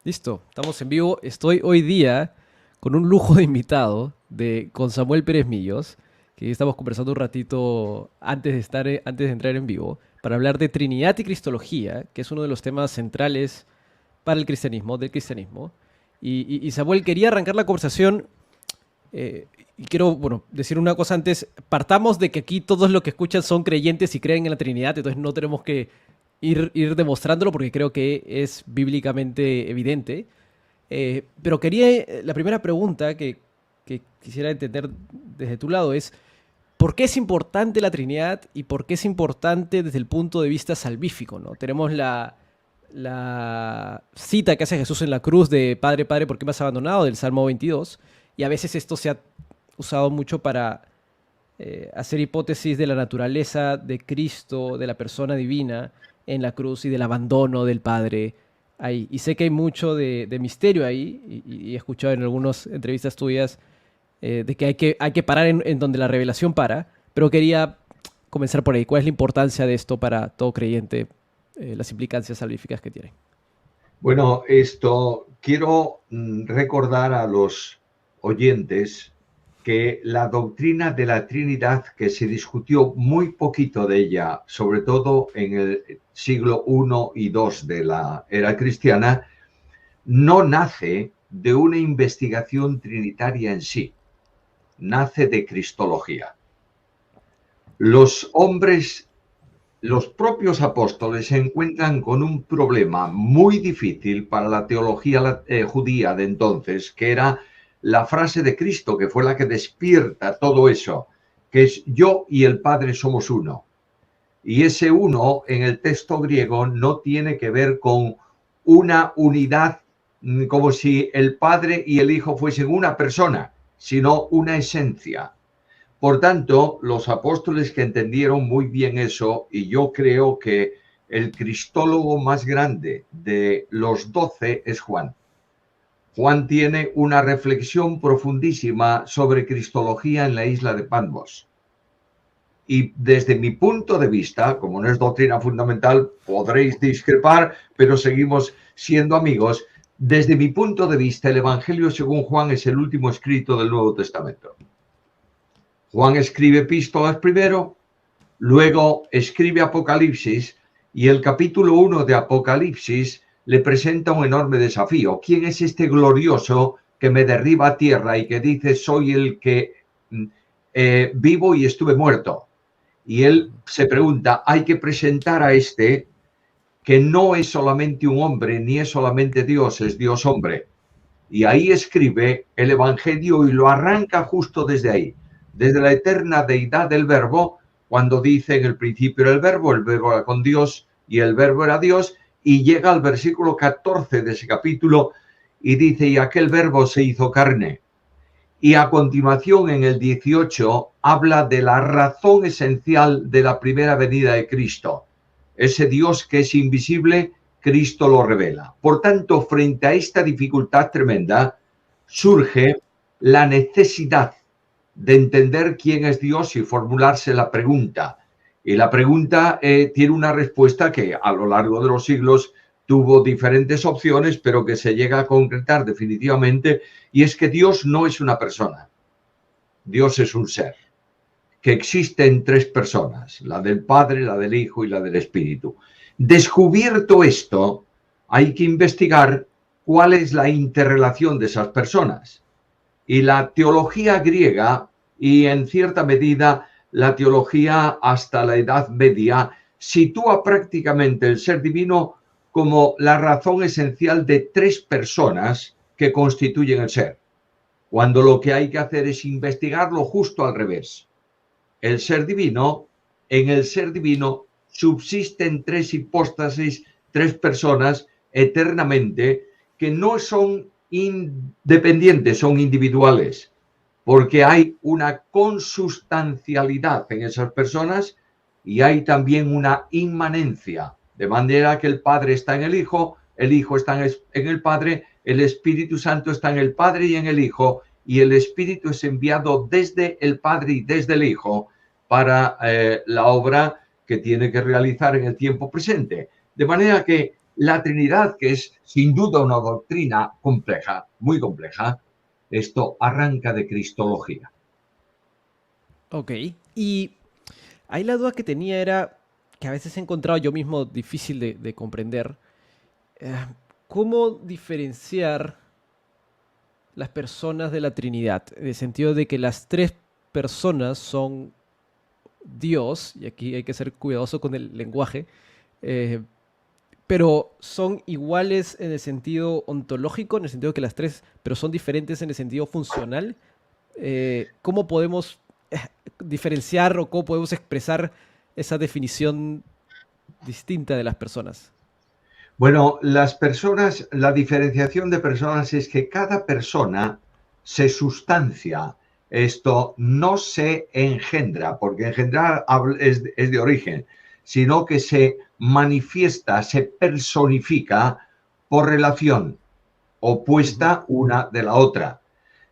Listo, estamos en vivo. Estoy hoy día con un lujo de invitado con Samuel Pérez Millos, que estamos conversando un ratito antes de entrar en vivo, para hablar de Trinidad y Cristología, que es uno de los temas centrales para el cristianismo, del cristianismo. Y Samuel, quería arrancar la conversación y quiero, bueno, decir una cosa antes. Partamos de que aquí todos los que escuchan son creyentes y creen en la Trinidad, entonces no tenemos que ir demostrándolo porque creo que es bíblicamente evidente. Pero la primera pregunta que quisiera entender desde tu lado es, ¿por qué es importante la Trinidad y por qué es importante desde el punto de vista salvífico, ¿no? Tenemos la cita que hace Jesús en la cruz de Padre, Padre, ¿por qué me has abandonado? Del Salmo 22. Y a veces esto se ha usado mucho para hacer hipótesis de la naturaleza de Cristo, de la persona divina en la cruz y del abandono del Padre ahí. Y sé que hay mucho de misterio ahí, y he escuchado en algunas entrevistas tuyas de que hay que parar en donde la revelación para, pero quería comenzar por ahí. ¿Cuál es la importancia de esto para todo creyente? Las implicancias salvíficas que tiene. Bueno, esto quiero recordar a los oyentes que la doctrina de la Trinidad, que se discutió muy poquito de ella, sobre todo en el siglo I y II de la era cristiana, no nace de una investigación trinitaria en sí, nace de cristología. Los hombres, los propios apóstoles se encuentran con un problema muy difícil para la teología judía de entonces, que era la frase de Cristo, que fue la que despierta todo eso, que es yo y el Padre somos uno. Y ese uno en el texto griego no tiene que ver con una unidad como si el Padre y el Hijo fuesen una persona, sino una esencia. Por tanto, los apóstoles que entendieron muy bien eso, y yo creo que el cristólogo más grande de los 12 es Juan. Juan tiene una reflexión profundísima sobre cristología en la isla de Patmos. Y desde mi punto de vista, como no es doctrina fundamental, podréis discrepar, pero seguimos siendo amigos. Desde mi punto de vista, el Evangelio según Juan es el último escrito del Nuevo Testamento. Juan escribe epístolas primero, luego escribe Apocalipsis, y el capítulo 1 de Apocalipsis le presenta un enorme desafío. ¿Quién es este glorioso que me derriba a tierra y que dice soy el que vivo y estuve muerto? Y él se pregunta, hay que presentar a este que no es solamente un hombre, ni es solamente Dios, es Dios hombre. Y ahí escribe el Evangelio y lo arranca justo desde ahí, desde la eterna deidad del Verbo, cuando dice en el principio era el Verbo era con Dios y el Verbo era Dios, y llega al versículo 14 de ese capítulo y dice, y aquel Verbo se hizo carne. Y a continuación, en el 18, habla de la razón esencial de la primera venida de Cristo. Ese Dios que es invisible, Cristo lo revela. Por tanto, frente a esta dificultad tremenda, surge la necesidad de entender quién es Dios y formularse la pregunta. Y la pregunta tiene una respuesta que a lo largo de los siglos tuvo diferentes opciones, pero que se llega a concretar definitivamente, y es que Dios no es una persona. Dios es un ser que existe en tres personas, la del Padre, la del Hijo y la del Espíritu. Descubierto esto, hay que investigar cuál es la interrelación de esas personas. Y la teología griega, y en cierta medida la teología hasta la Edad Media, sitúa prácticamente el ser divino como la razón esencial de tres personas que constituyen el ser, cuando lo que hay que hacer es investigarlo justo al revés. El ser divino, en el ser divino subsisten tres hipóstasis, tres personas eternamente que no son independientes, son individuales, porque hay una consustancialidad en esas personas y hay también una inmanencia, de manera que el Padre está en el Hijo está en el Padre, el Espíritu Santo está en el Padre y en el Hijo, y el Espíritu es enviado desde el Padre y desde el Hijo para la obra que tiene que realizar en el tiempo presente. De manera que La Trinidad, que es sin duda una doctrina compleja, muy compleja, esto arranca de Cristología. Ok. Y ahí la duda que tenía era, que a veces he encontrado yo mismo difícil de comprender, eh, ¿cómo diferenciar las personas de la Trinidad? En el sentido de que las tres personas son Dios, y aquí hay que ser cuidadoso con el lenguaje, eh, pero son iguales en el sentido ontológico, en el sentido que las tres, pero son diferentes en el sentido funcional. ¿Cómo podemos diferenciar o cómo podemos expresar esa definición distinta de las personas? Bueno, las personas, la diferenciación de personas es que cada persona se sustancia. Esto no se engendra, porque engendrar es de origen, sino que se manifiesta, se personifica por relación Ujú. opuesta una de la otra.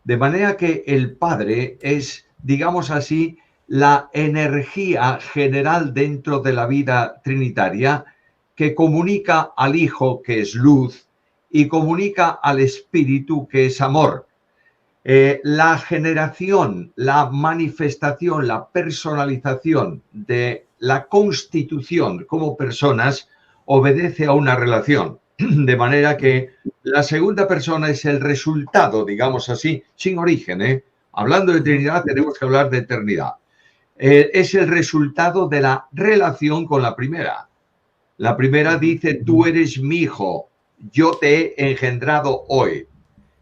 De manera que el Padre es, digamos así, la energía general dentro de la vida trinitaria que comunica al Hijo, que es luz, y comunica al Espíritu, que es amor. La generación, la manifestación, la personalización de la constitución como personas obedece a una relación. De manera Ujú. que la segunda persona es el resultado, digamos así, sin origen. Hablando de Ujú. Trinidad, tenemos que hablar de eternidad. Es el resultado de la relación con la primera. La primera Ujú. dice, tú eres mi hijo, yo te he engendrado hoy.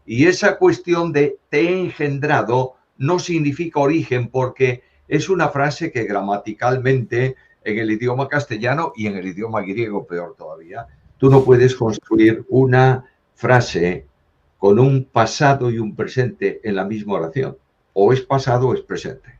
Y esa cuestión de te he engendrado no significa origen porque es una frase que gramaticalmente en el idioma castellano y en el idioma griego peor todavía, tú no puedes construir una frase con un pasado y un presente en la misma oración. O es pasado o es presente.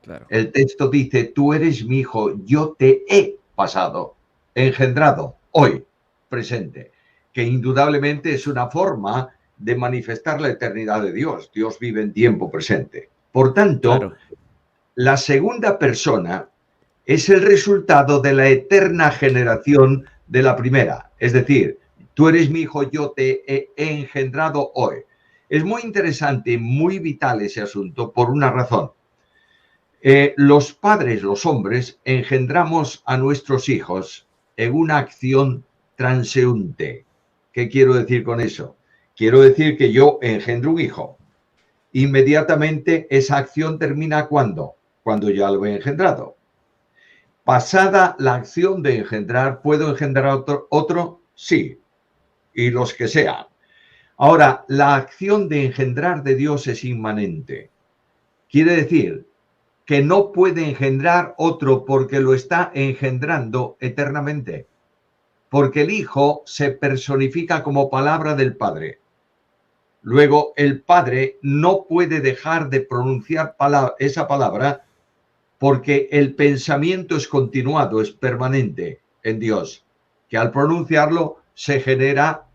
Claro. El texto dice, tú eres mi hijo, yo te he pasado, engendrado, hoy, presente, que indudablemente es una forma de manifestar la eternidad de Dios. Dios vive en tiempo presente. Por tanto, Claro. la segunda persona es el resultado de la eterna generación de la primera. Es decir, tú eres mi hijo, yo te he engendrado hoy. Es muy interesante, muy vital ese asunto por una razón. Los padres, los hombres, engendramos a nuestros hijos en una acción transeúnte. ¿Qué quiero decir con eso? Quiero decir que yo engendro un hijo. Inmediatamente esa acción termina ¿cuándo? Cuando ya lo he engendrado. Pasada la acción de engendrar, ¿puedo engendrar otro? Sí, y los que sean. Ahora, la acción de engendrar de Dios es inmanente. Quiere decir que no puede engendrar otro porque lo está engendrando eternamente. Porque el Hijo se personifica como palabra del Padre. Luego, el Padre no puede dejar de pronunciar esa palabra porque el pensamiento es continuado, es permanente en Dios, que al pronunciarlo se genera,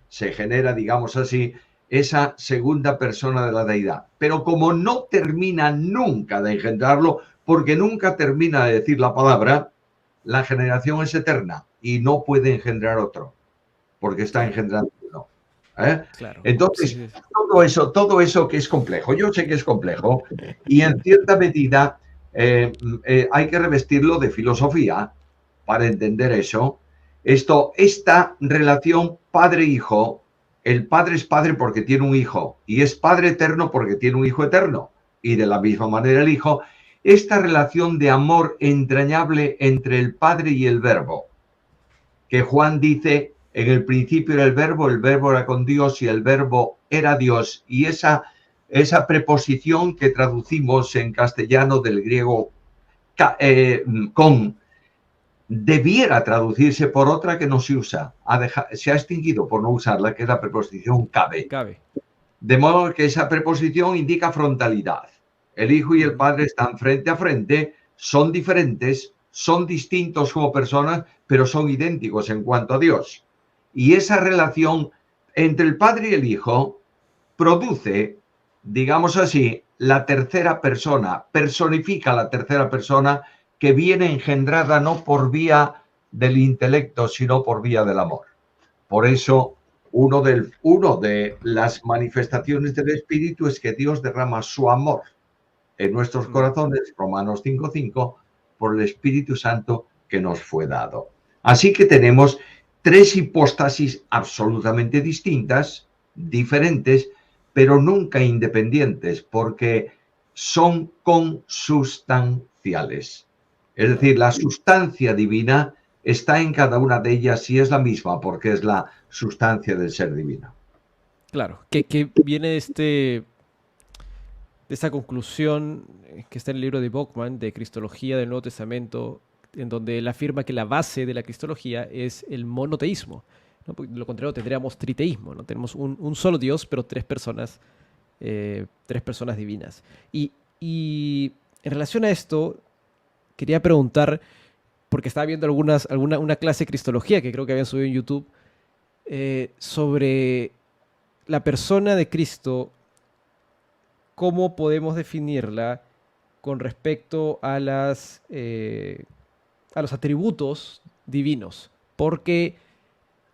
digamos así, esa segunda persona de la deidad. Pero como no termina nunca de engendrarlo, porque nunca termina de decir la palabra, la generación es eterna y no puede engendrar otro, porque está Claro. engendrando uno. ¿Eh? Claro. Sí, Entonces, sí. todo eso que es complejo, yo sé que es complejo y en cierta medida hay que revestirlo de filosofía para entender eso. Esta relación padre-hijo, el padre es padre porque tiene un hijo y es padre eterno porque tiene un hijo eterno. Y de la misma manera el hijo, esta relación de amor entrañable entre el padre y el verbo, que Juan dice, en el principio era el verbo era con Dios y el verbo era Dios. Y esa preposición que traducimos en castellano del griego con, debiera traducirse por otra que no se usa. Se ha extinguido por no usarla, que es la preposición cabe. Cabe. De modo que esa preposición indica frontalidad. El Hijo y el Ujú. Padre están frente a frente, son diferentes, son distintos como personas, pero son idénticos en cuanto a Dios. Y esa relación entre el Padre y el Hijo produce, digamos así, la tercera persona, personifica la tercera persona que viene engendrada no por vía del intelecto, sino por vía del amor. Por eso, uno de las manifestaciones del Espíritu es que Dios derrama su amor en nuestros corazones, Romanos 5:5, por el Espíritu Santo que nos fue dado. Así que tenemos tres hipóstasis absolutamente distintas, diferentes, pero nunca independientes, porque son consustanciales. Es decir, la sustancia divina está en cada una de ellas y es la misma, porque es la sustancia del ser divino. Claro, que viene de esta conclusión que está en el libro de Bockman, de Cristología del Nuevo Testamento, en donde él afirma que la base de la cristología es el monoteísmo, ¿no? Porque de lo contrario tendríamos triteísmo, ¿no? Tenemos un solo Dios, pero tres personas divinas. Y en relación a esto, quería preguntar, porque estaba viendo una clase de cristología que creo que habían subido en YouTube, sobre la persona de Cristo, cómo podemos definirla con respecto a los atributos divinos. Porque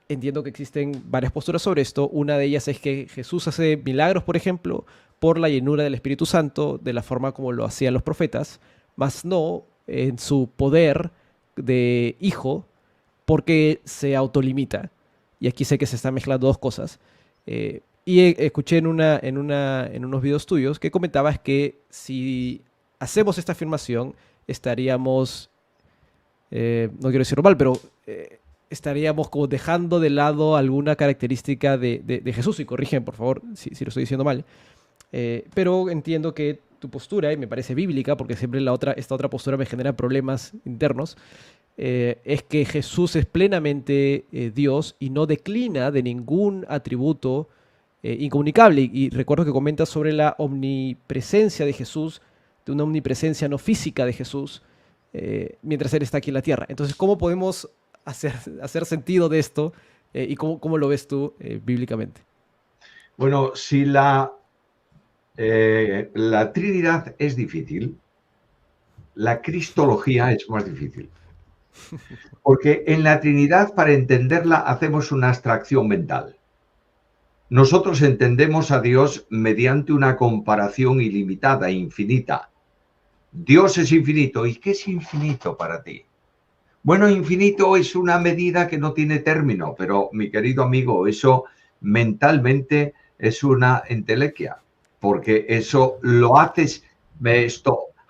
entiendo que existen varias posturas sobre esto. Una de ellas es que Jesús hace milagros, por ejemplo, por la llenura del Espíritu Santo, de la forma como lo hacían los profetas, mas no en su poder de hijo, porque se autolimita. Y aquí sé que se están mezclando dos cosas. Escuché en unos videos tuyos que comentabas que si hacemos esta afirmación, estaríamos, no quiero decirlo mal, pero estaríamos como dejando de lado alguna característica de Jesús. Y corrigen, por favor, si lo estoy diciendo mal. Pero entiendo que tu postura, y me parece bíblica, porque siempre esta otra postura me genera problemas internos, es que Jesús es plenamente Dios y no declina de ningún atributo incomunicable. Y recuerdo que comentas sobre la omnipresencia de Jesús, de una omnipresencia no física de Jesús, mientras Él está aquí en la tierra. Entonces, ¿cómo podemos hacer sentido de esto y cómo lo ves tú bíblicamente? Bueno, si la Trinidad es difícil, la cristología es más difícil. Porque en la Trinidad, para entenderla, hacemos una abstracción mental. Nosotros entendemos a Dios mediante una comparación ilimitada, infinita. Dios es infinito. ¿Y qué es infinito para ti? Bueno, infinito es una medida que no tiene término, pero mi querido amigo, eso mentalmente es una entelequia, porque eso lo haces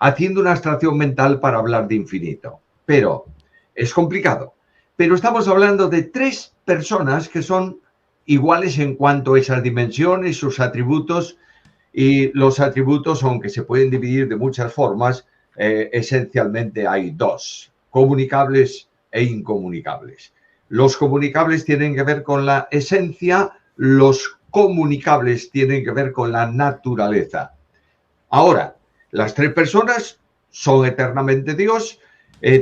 haciendo una abstracción mental para hablar de infinito. Pero es complicado. Pero estamos hablando de tres personas que son iguales en cuanto a esas dimensiones, sus atributos, y los atributos, aunque se pueden dividir de muchas formas, esencialmente hay dos: comunicables e incomunicables. Los comunicables tienen que ver con la esencia, los comunicables tienen que ver con la naturaleza. Ahora, las tres personas son eternamente Dios,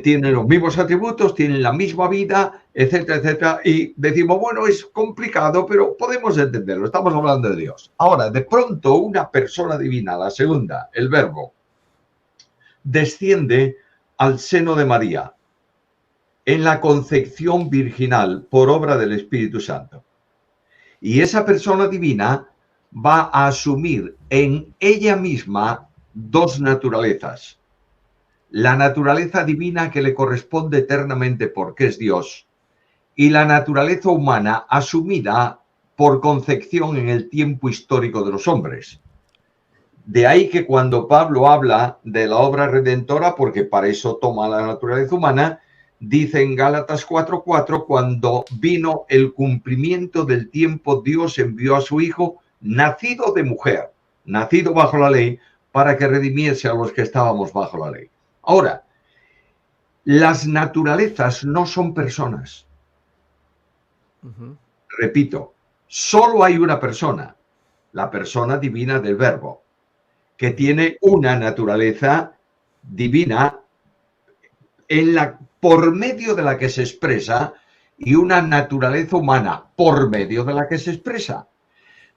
tienen los mismos atributos, tienen la misma vida, etcétera, etcétera, y decimos, bueno, es complicado, pero podemos entenderlo, estamos hablando de Dios. Ahora, de pronto, una persona divina, la segunda, el Verbo, desciende al seno de María en la concepción virginal por obra del Espíritu Santo. Y esa persona divina va a asumir en ella misma dos naturalezas: la naturaleza divina que le corresponde eternamente porque es Dios, y la naturaleza humana asumida por concepción en el tiempo histórico de los hombres. De ahí que cuando Pablo habla de la obra redentora, porque para eso toma la naturaleza humana, dice en Gálatas 4:4, cuando vino el cumplimiento del tiempo, Dios envió a su Hijo, nacido de mujer, nacido bajo la ley, para que redimiese a los que estábamos bajo la ley. Ahora, las naturalezas no son personas. Repito, solo hay una persona, la persona divina del Verbo, que tiene una naturaleza divina por medio de la que se expresa, y una naturaleza humana por medio de la que se expresa.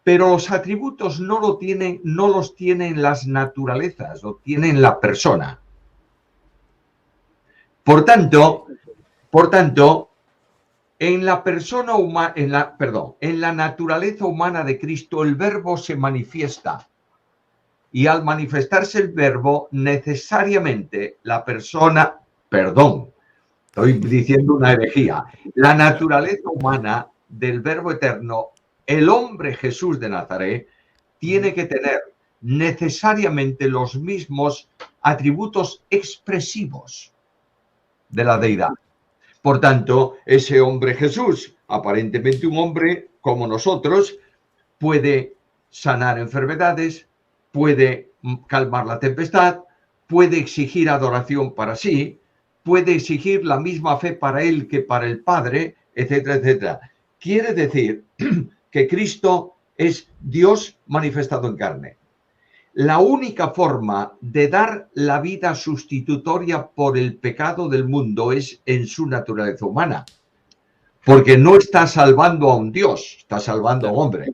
Pero los atributos no los tienen las naturalezas, lo tienen la persona. Por tanto, En la persona humana, en la naturaleza humana de Cristo, el Verbo se manifiesta. Y al manifestarse el Verbo, necesariamente la persona, estoy diciendo una herejía, la naturaleza humana del Verbo eterno, el hombre Jesús de Nazaret, tiene que tener necesariamente los mismos atributos expresivos de la deidad. Por tanto, ese hombre Jesús, aparentemente un hombre como nosotros, puede sanar enfermedades, puede calmar la tempestad, puede exigir adoración para sí, puede exigir la misma fe para él que para el Padre, etcétera, etcétera. Quiere decir que Cristo es Dios manifestado en carne. La única forma de dar la vida sustitutoria por el pecado del mundo es en su naturaleza humana, porque no está salvando a un Dios, está salvando a un hombre.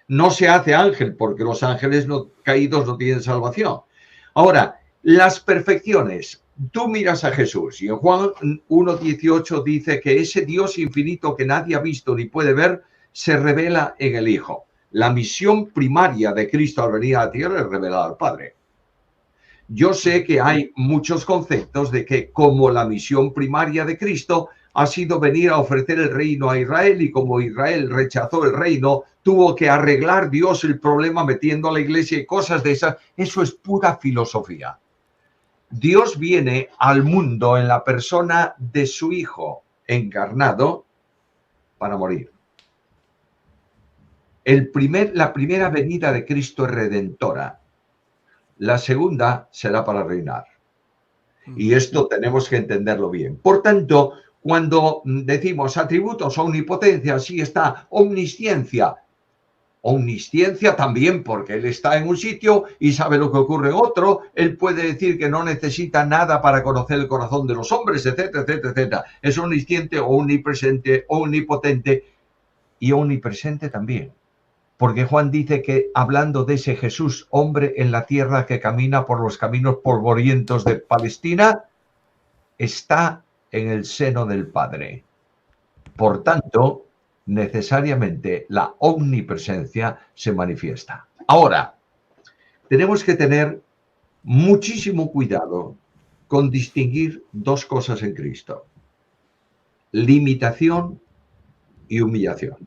No se hace ángel, porque los ángeles caídos no tienen salvación. Ahora, las perfecciones. Tú miras a Jesús y en Juan 1:18 dice que ese Dios infinito que nadie ha visto ni puede ver se revela en el Hijo. La misión primaria de Cristo al venir a la tierra es revelar al Padre. Yo sé que hay muchos conceptos de que como la misión primaria de Cristo ha sido venir a ofrecer el reino a Israel y como Israel rechazó el reino, tuvo que arreglar Dios el problema metiendo a la iglesia y cosas de esas. Eso es pura filosofía. Dios viene al mundo en la persona de su Hijo encarnado para morir. La primera venida de Cristo es redentora. La segunda será para reinar. Y esto tenemos que entenderlo bien. Por tanto, cuando decimos atributos, omnipotencia, sí está omnisciencia. Omnisciencia también, porque Él está en un sitio y sabe lo que ocurre en otro. Él puede decir que no necesita nada para conocer el corazón de los hombres, etcétera, etcétera, etcétera. Es omnisciente, omnipresente, omnipotente y omnipresente también. Porque Juan dice que, hablando de ese Jesús, hombre en la tierra que camina por los caminos polvorientos de Palestina, está en el seno del Padre. Por tanto, necesariamente la omnipresencia se manifiesta. Ahora, tenemos que tener muchísimo cuidado con distinguir dos cosas en Cristo: limitación y humillación.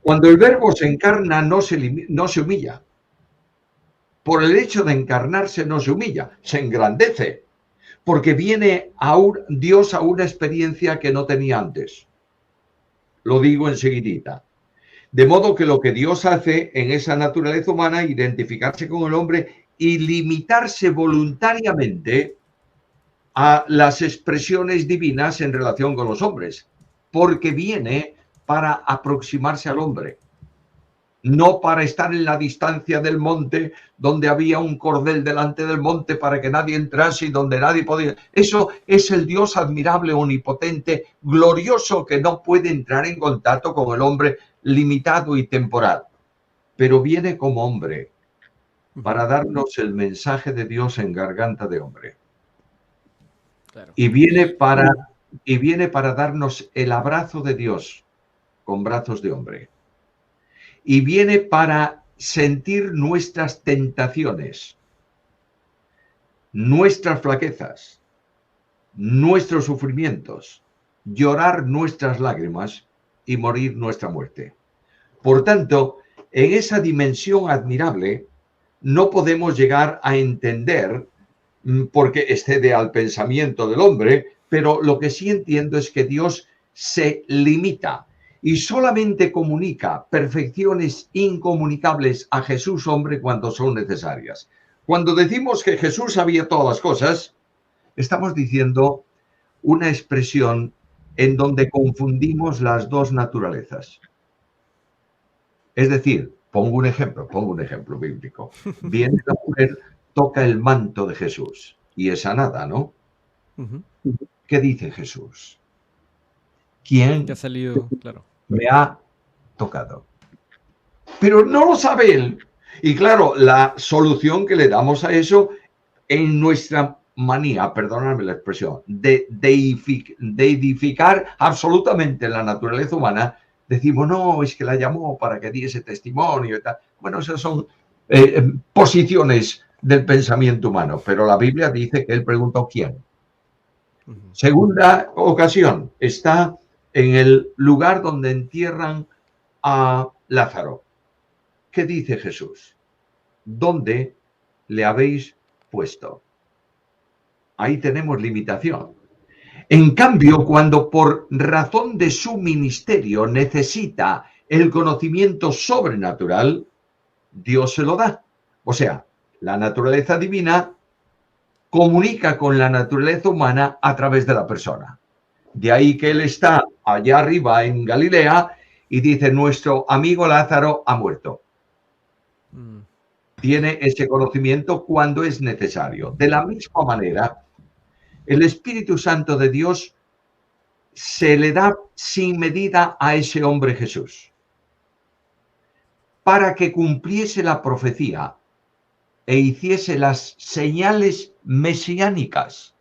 Cuando el Verbo se encarna, no se humilla. Por el hecho de encarnarse no se humilla, se engrandece, porque viene Dios a una experiencia que no tenía antes. Lo digo enseguidita. De modo que lo que Dios hace en esa naturaleza humana, identificarse con el hombre y limitarse voluntariamente a las expresiones divinas en relación con los hombres, porque viene para aproximarse al hombre, no para estar en la distancia del monte donde había un cordel delante del monte para que nadie entrase y donde nadie podía. Eso es el Dios admirable, omnipotente, glorioso, que no puede entrar en contacto con el hombre limitado y temporal, pero viene como hombre para darnos el mensaje de Dios en garganta de hombre. Claro. Y viene para darnos el abrazo de Dios con brazos de hombre. Y viene para sentir nuestras tentaciones, nuestras flaquezas, nuestros sufrimientos, llorar nuestras lágrimas y morir nuestra muerte. Por tanto, en esa dimensión admirable no podemos llegar a entender, porque excede al pensamiento del hombre, pero lo que sí entiendo es que Dios se limita y solamente comunica perfecciones incomunicables a Jesús hombre cuando son necesarias. Cuando decimos que Jesús sabía todas las cosas, estamos diciendo una expresión en donde confundimos las dos naturalezas. Es decir, pongo un ejemplo bíblico. Viene la mujer, toca el manto de Jesús y es sanada, ¿no? ¿Qué dice Jesús? ¿Quién que ha salido, claro, me ha tocado? Pero no lo sabe él. Y claro, la solución que le damos a eso en nuestra manía, perdonadme la expresión, de deificar absolutamente la naturaleza humana, decimos, no, es que la llamó para que diese testimonio y tal. Bueno, esas son posiciones del pensamiento humano, pero la Biblia dice que él preguntó quién. Ujú. Segunda ocasión, está en el lugar donde entierran a Lázaro. ¿Qué dice Jesús? ¿Dónde le habéis puesto? Ahí tenemos limitación. En cambio, cuando por razón de su ministerio necesita el conocimiento sobrenatural, Dios se lo da. O sea, la naturaleza divina comunica con la naturaleza humana a través de la persona. De ahí que él está allá arriba en Galilea y dice, nuestro amigo Lázaro ha muerto. Mm. Tiene ese conocimiento cuando es necesario. De la misma manera, el Espíritu Santo de Dios se le da sin medida a ese hombre Jesús para que cumpliese la profecía e hiciese las señales mesiánicas.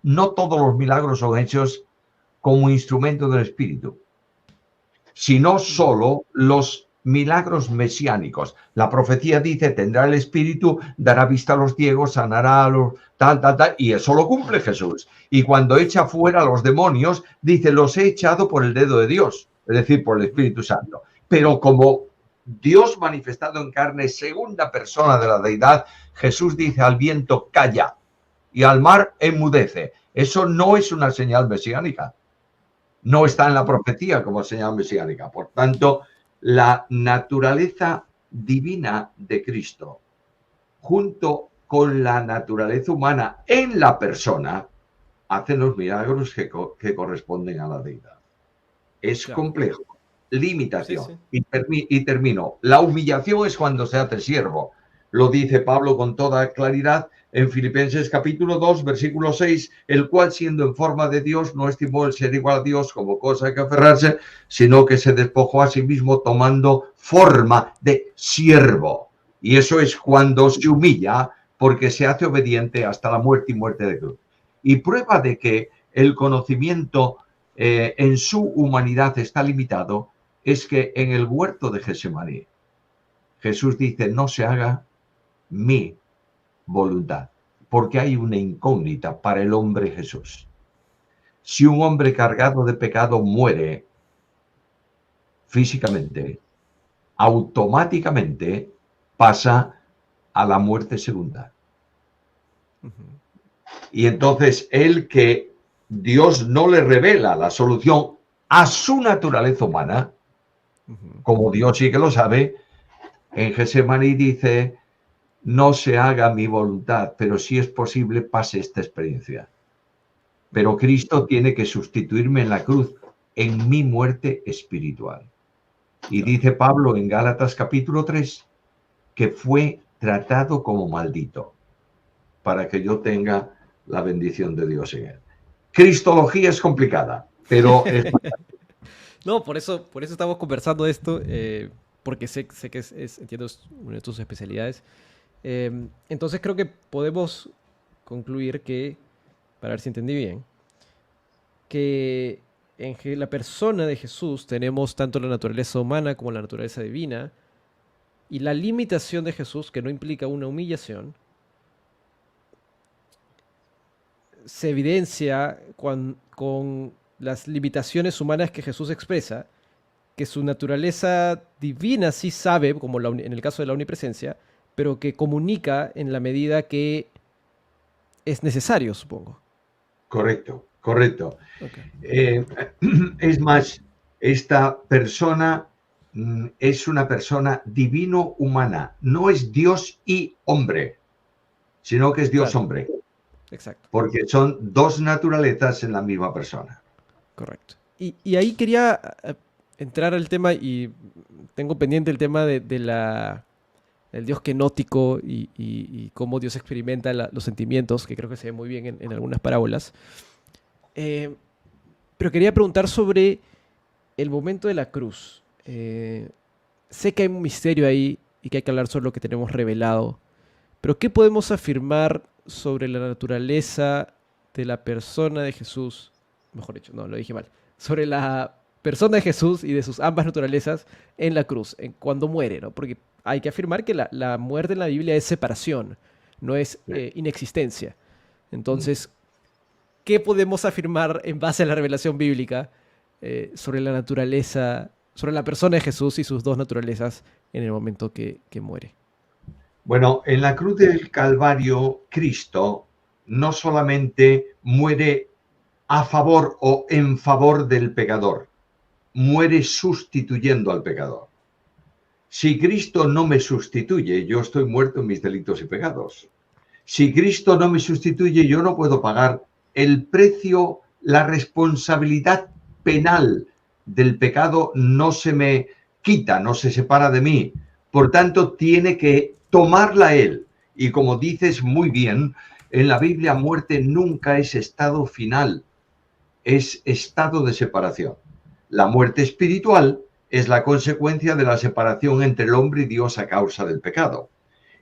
No todos los milagros son hechos como instrumento del Espíritu, sino solo los milagros mesiánicos. La profecía dice, tendrá el Espíritu, dará vista a los ciegos, sanará a los tal, y eso lo cumple Jesús. Y cuando echa fuera a los demonios, dice, los he echado por el dedo de Dios, es decir, por el Espíritu Santo. Pero como Dios manifestado en carne, segunda persona de la deidad, Jesús dice al viento, calla, y al mar enmudece. Eso no es una señal mesiánica. No está en la profecía como señal mesiánica. Por tanto, la naturaleza divina de Cristo, junto con la naturaleza humana en la persona, hacen los milagros que corresponden a la deidad. Es Claro. complejo. Sí, Limitación. sí. Y termino. La humillación es cuando se hace siervo. Lo dice Pablo con toda claridad en Filipenses capítulo 2, versículo 6, el cual siendo en forma de Dios no estimó el ser igual a Dios como cosa que aferrarse, sino que se despojó a sí mismo tomando forma de siervo. Y eso es cuando se humilla porque se hace obediente hasta la muerte y muerte de cruz. Y prueba de que el conocimiento en su humanidad está limitado es que en el huerto de Getsemaní Jesús dice, no se haga mi voluntad, porque hay una incógnita para el hombre Jesús. Si un hombre cargado de pecado muere físicamente, automáticamente pasa a la muerte segunda. Ujú. Y entonces él, que Dios no le revela la solución a su naturaleza humana, Ujú. como Dios sí que lo sabe, en Getsemaní dice, no se haga mi voluntad, pero si es posible pase esta experiencia. Pero Cristo tiene que sustituirme en la cruz en mi muerte espiritual. Y Claro. dice Pablo en Gálatas capítulo 3 que fue tratado como maldito para que yo tenga la bendición de Dios en él. Cristología es complicada, pero es... No, por eso estamos conversando esto, porque sé que entiendo, es una de tus especialidades. Entonces creo que podemos concluir que, para ver si entendí bien, que la persona de Jesús tenemos tanto la naturaleza humana como la naturaleza divina, y la limitación de Jesús, que no implica una humillación, se evidencia con las limitaciones humanas que Jesús expresa, que su naturaleza divina sí sabe, como en el caso de la omnipresencia, pero que comunica en la medida que es necesario, supongo. Correcto, correcto. Ok. Es más, esta persona es una persona divino-humana. No es Dios y hombre, sino que es Claro, Dios-hombre, exacto, porque son dos naturalezas en la misma persona. correcto. Y ahí quería entrar al tema y tengo pendiente el tema del Dios kenótico y cómo Dios experimenta los sentimientos, que creo que se ve muy bien en algunas parábolas. Eh, pero quería preguntar sobre el momento de la cruz. Sé que hay un misterio ahí y que hay que hablar sobre lo que tenemos revelado, pero ¿qué podemos afirmar sobre la naturaleza de la persona de Jesús, mejor dicho, no, lo dije mal, sobre la persona de Jesús y de sus ambas naturalezas en la cruz, cuando muere, ¿no? Porque hay que afirmar que la muerte en la Biblia es separación, no es inexistencia. Entonces, ¿qué podemos afirmar en base a la revelación bíblica sobre la naturaleza, sobre la persona de Jesús y sus dos naturalezas en el momento que muere? Bueno, en la cruz del Calvario, Cristo no solamente muere a favor o en favor del pecador, muere sustituyendo al pecador. Si Cristo no me sustituye, yo estoy muerto en mis delitos y pecados. Si Cristo no me sustituye, yo no puedo pagar el precio, la responsabilidad penal del pecado no se me quita, no se separa de mí. Por tanto, tiene que tomarla Él. Y como dices muy bien, en la Biblia muerte nunca es estado final, es estado de separación. La muerte espiritual es la consecuencia de la separación entre el hombre y Dios a causa del pecado.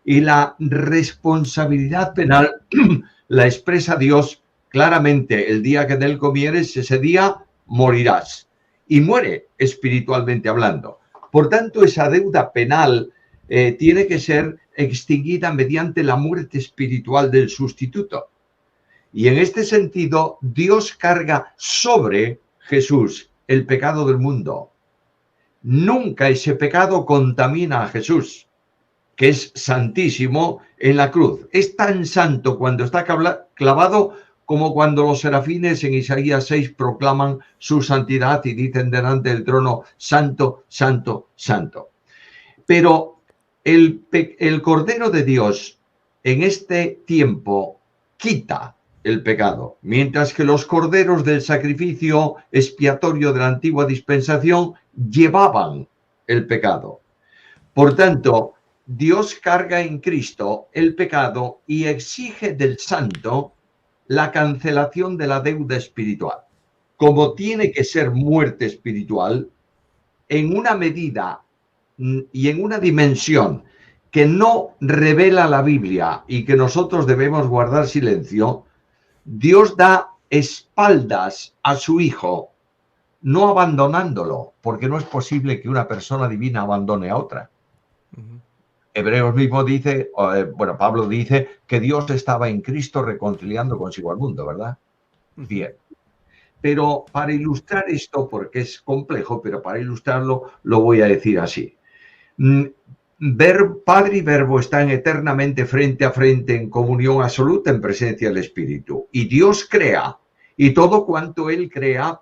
Y la responsabilidad penal la expresa Dios claramente: el día que de él comieres, ese día morirás. Y muere espiritualmente hablando. Por tanto, esa deuda penal tiene que ser extinguida mediante la muerte espiritual del sustituto. Y en este sentido, Dios carga sobre Jesús el pecado del mundo. Nunca ese pecado contamina a Jesús, que es santísimo en la cruz. Es tan santo cuando está clavado como cuando los serafines en Isaías 6 proclaman su santidad y dicen delante del trono: santo, santo, santo. Pero el Cordero de Dios en este tiempo quita el pecado, mientras que los corderos del sacrificio expiatorio de la antigua dispensación llevaban el pecado. Por tanto, Dios carga en Cristo el pecado y exige del santo la cancelación de la deuda espiritual. Como tiene que ser muerte espiritual, en una medida y en una dimensión que no revela la Biblia y que nosotros debemos guardar silencio, Dios da espaldas a su Hijo, no abandonándolo, porque no es posible que una persona divina abandone a otra. Hebreos mismo dice, Pablo dice que Dios estaba en Cristo reconciliando consigo al mundo, ¿verdad? Bien. Pero para ilustrar esto, porque es complejo, pero para ilustrarlo lo voy a decir así. Padre y Verbo están eternamente frente a frente en comunión absoluta en presencia del Espíritu. Y Dios crea, y todo cuanto Él crea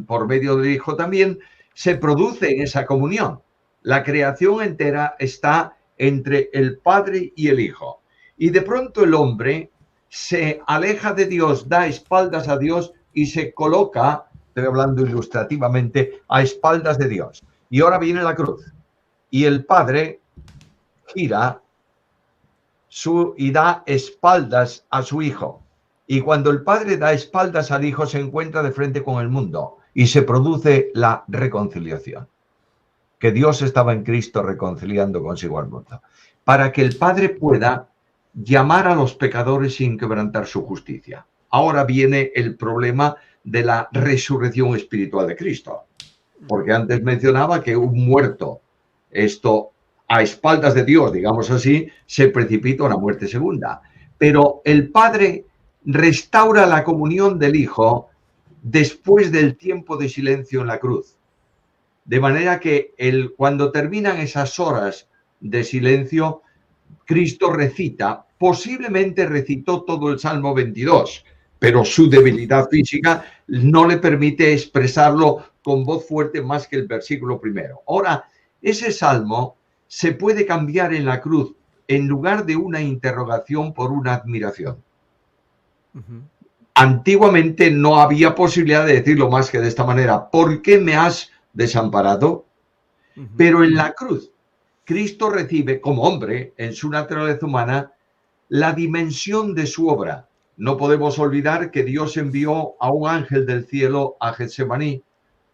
por medio del Hijo también se produce en esa comunión. La creación entera está entre el Padre y el Hijo. Y de pronto el hombre se aleja de Dios, da espaldas a Dios y se coloca, estoy hablando ilustrativamente, a espaldas de Dios. Y ahora viene la cruz. Y el Padre gira y da espaldas a su Hijo. Y cuando el Padre da espaldas al Hijo, se encuentra de frente con el mundo y se produce la reconciliación. Que Dios estaba en Cristo reconciliando consigo al mundo, para que el Padre pueda llamar a los pecadores sin quebrantar su justicia. Ahora viene el problema de la resurrección espiritual de Cristo, porque antes mencionaba que un muerto, esto a espaldas de Dios, digamos así, se precipita a una muerte segunda. Pero el Padre restaura la comunión del Hijo después del tiempo de silencio en la cruz. De manera que cuando terminan esas horas de silencio, Cristo recita, posiblemente recitó todo el Salmo 22, pero su debilidad física no le permite expresarlo con voz fuerte más que el versículo primero. Ahora, ese salmo se puede cambiar en la cruz, en lugar de una interrogación, por una admiración. Antiguamente no había posibilidad de decirlo más que de esta manera: ¿por qué me has desamparado? Pero en la cruz, Cristo recibe como hombre, en su naturaleza humana, la dimensión de su obra. No podemos olvidar que Dios envió a un ángel del cielo a Getsemaní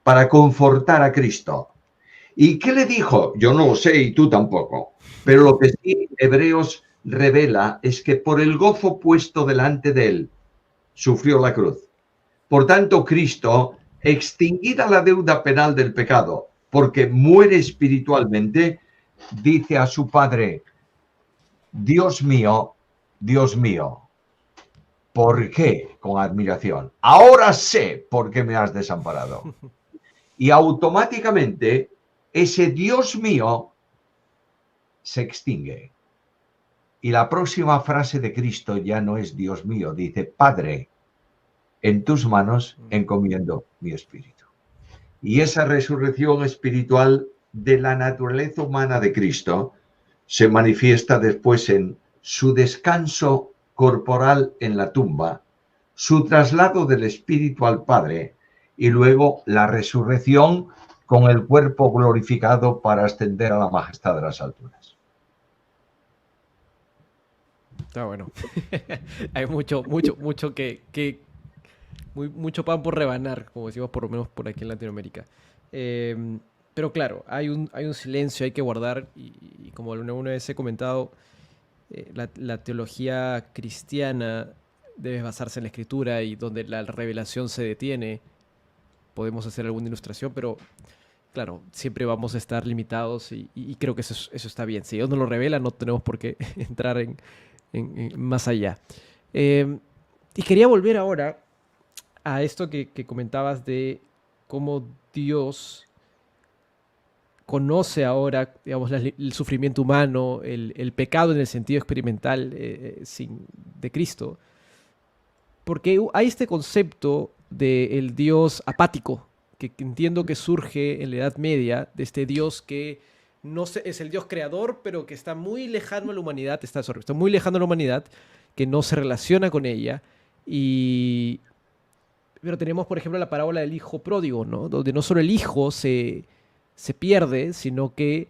para confortar a Cristo. ¿Y qué le dijo? Yo no lo sé y tú tampoco. Pero lo que sí, Hebreos revela es que por el gozo puesto delante de él, sufrió la cruz. Por tanto, Cristo, extinguida la deuda penal del pecado, porque muere espiritualmente, dice a su Padre, Dios mío, ¿por qué? Con admiración. Ahora sé por qué me has desamparado. Y automáticamente ese Dios mío se extingue. Y la próxima frase de Cristo ya no es Dios mío, dice, Padre, en tus manos encomiendo mi espíritu. Y esa resurrección espiritual de la naturaleza humana de Cristo se manifiesta después en su descanso corporal en la tumba, su traslado del espíritu al Padre y luego la resurrección con el cuerpo glorificado para ascender a la majestad de las alturas. Está bueno. Hay mucho mucho pan por rebanar, como decimos por lo menos por aquí en Latinoamérica. Pero claro, hay un silencio, hay que guardar, y como una vez he comentado, la teología cristiana debe basarse en la escritura y donde la revelación se detiene, podemos hacer alguna ilustración, pero claro, siempre vamos a estar limitados y creo que eso está bien. Si Dios nos lo revela, no tenemos por qué entrar en más allá. Y quería volver ahora a esto que comentabas de cómo Dios conoce ahora, digamos, el sufrimiento humano, el pecado en el sentido experimental de Cristo, porque hay este concepto del Dios apático, que entiendo que surge en la Edad Media, de este Dios que no es el Dios creador, pero que está muy lejano a la humanidad, está muy lejano a la humanidad, que no se relaciona con ella, y, pero tenemos, por ejemplo, la parábola del hijo pródigo, ¿no? Donde no solo el hijo se pierde, sino que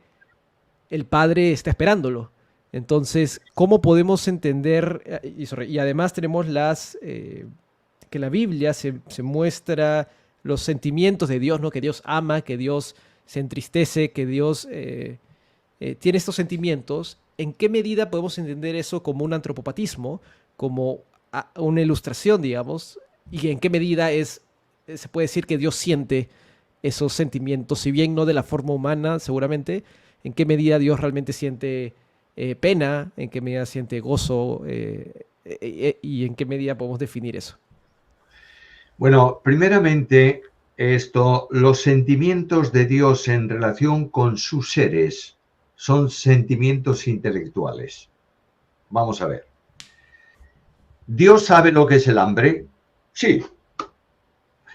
el padre está esperándolo. Entonces, ¿cómo podemos entender? Y además tenemos que la Biblia se muestra los sentimientos de Dios, ¿no? Que Dios ama, que Dios se entristece, que Dios tiene estos sentimientos. ¿En qué medida podemos entender eso como un antropopatismo, como una ilustración, digamos? ¿Y en qué medida se puede decir que Dios siente esos sentimientos, si bien no de la forma humana, seguramente? ¿En qué medida Dios realmente siente pena? ¿En qué medida siente gozo? ¿Y en qué medida podemos definir eso? Bueno, primeramente, los sentimientos de Dios en relación con sus seres son sentimientos intelectuales. Vamos a ver. ¿Dios sabe lo que es el hambre? Sí.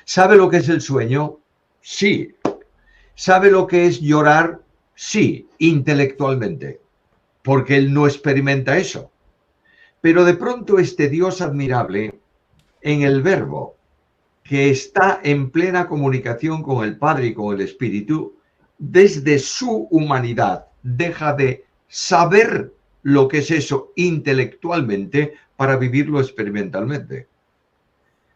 ¿Sabe lo que es el sueño? Sí. ¿Sabe lo que es llorar? Sí, intelectualmente, porque Él no experimenta eso. Pero de pronto este Dios admirable, en el Verbo, que está en plena comunicación con el Padre y con el Espíritu, desde su humanidad deja de saber lo que es eso intelectualmente para vivirlo experimentalmente.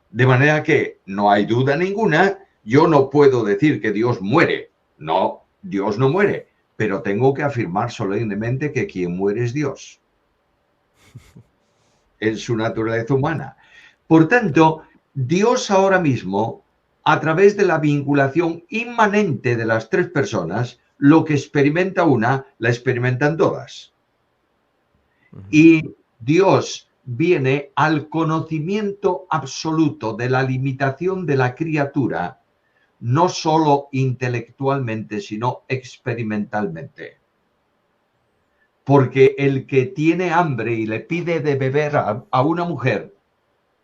De manera que no hay duda ninguna, yo no puedo decir que Dios muere. No, Dios no muere, pero tengo que afirmar solemnemente que quien muere es Dios, en su naturaleza humana. Por tanto, Dios ahora mismo, a través de la vinculación inmanente de las tres personas, lo que experimenta una, la experimentan todas. Y Dios viene al conocimiento absoluto de la limitación de la criatura, no solo intelectualmente, sino experimentalmente. Porque el que tiene hambre y le pide de beber a una mujer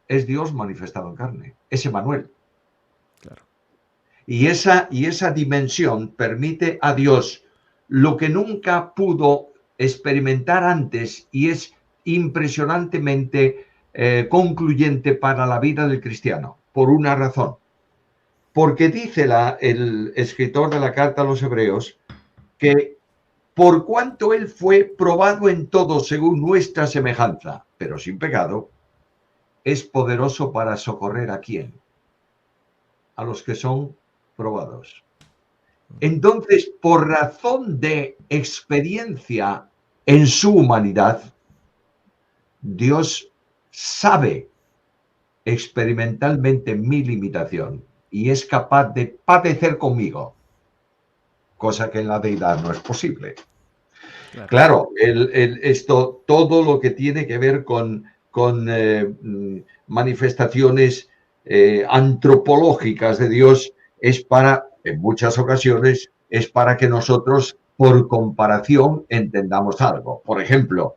es Dios manifestado en carne, es Emmanuel. Claro. Y esa dimensión permite a Dios lo que nunca pudo experimentar antes y es impresionantemente concluyente para la vida del cristiano, por una razón. Porque dice el escritor de la carta a los Hebreos que por cuanto Él fue probado en todo según nuestra semejanza, pero sin pecado, es poderoso para socorrer ¿a quién? A los que son probados. Entonces, por razón de experiencia en su humanidad, Dios sabe experimentalmente mi limitación y es capaz de padecer conmigo, cosa que en la deidad no es posible. Claro. Claro, esto, todo lo que tiene que ver con manifestaciones antropológicas de Dios es para, en muchas ocasiones, es para que nosotros, por comparación, entendamos algo. Por ejemplo,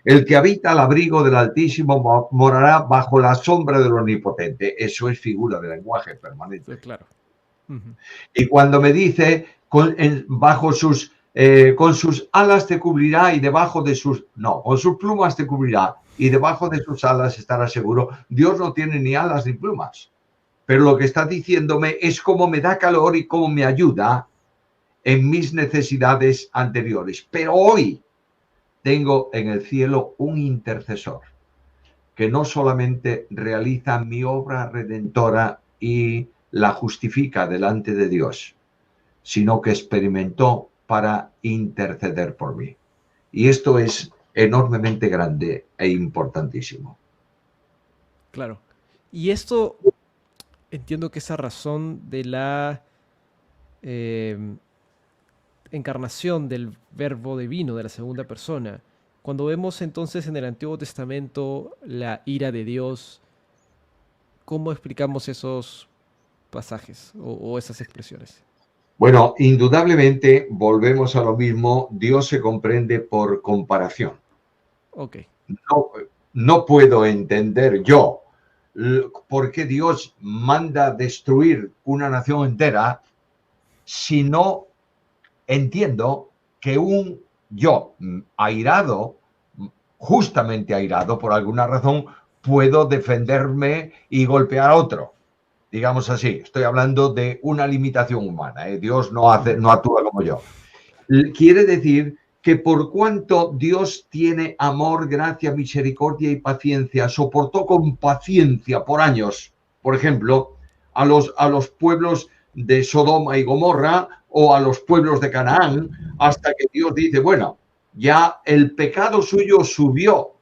el que habita al abrigo del Altísimo morará bajo la sombra del Omnipotente. Eso es figura de lenguaje Sí, permanente. claro. Ujú. Y cuando me dice, con sus alas te cubrirá y debajo de sus, no, con sus plumas te cubrirá y debajo de sus alas estará seguro. Dios no tiene ni alas ni plumas, pero lo que está diciéndome es cómo me da calor y cómo me ayuda en mis necesidades anteriores. Pero hoy tengo en el cielo un intercesor que no solamente realiza mi obra redentora y la justifica delante de Dios, sino que experimentó para interceder por mí. Y esto es enormemente grande e importantísimo. Claro. Y esto, entiendo que esa razón de la eh, encarnación del verbo divino de la segunda persona, cuando vemos entonces en el Antiguo Testamento la ira de Dios, ¿cómo explicamos esos pasajes o esas expresiones? Bueno, indudablemente volvemos a lo mismo, Dios se comprende por comparación. Ok, No, no puedo entender yo por qué Dios manda destruir una nación entera si no entiendo que un yo airado, justamente airado por alguna razón, puedo defenderme y golpear a otro. Digamos así, estoy hablando de una limitación humana. Dios no ujú, actúa como yo. Quiere decir que por cuanto Dios tiene amor, gracia, misericordia y paciencia, soportó con paciencia por años, por ejemplo, a los pueblos de Sodoma y Gomorra o a los pueblos de Canaán, hasta que Dios dice, bueno, ya el pecado suyo subió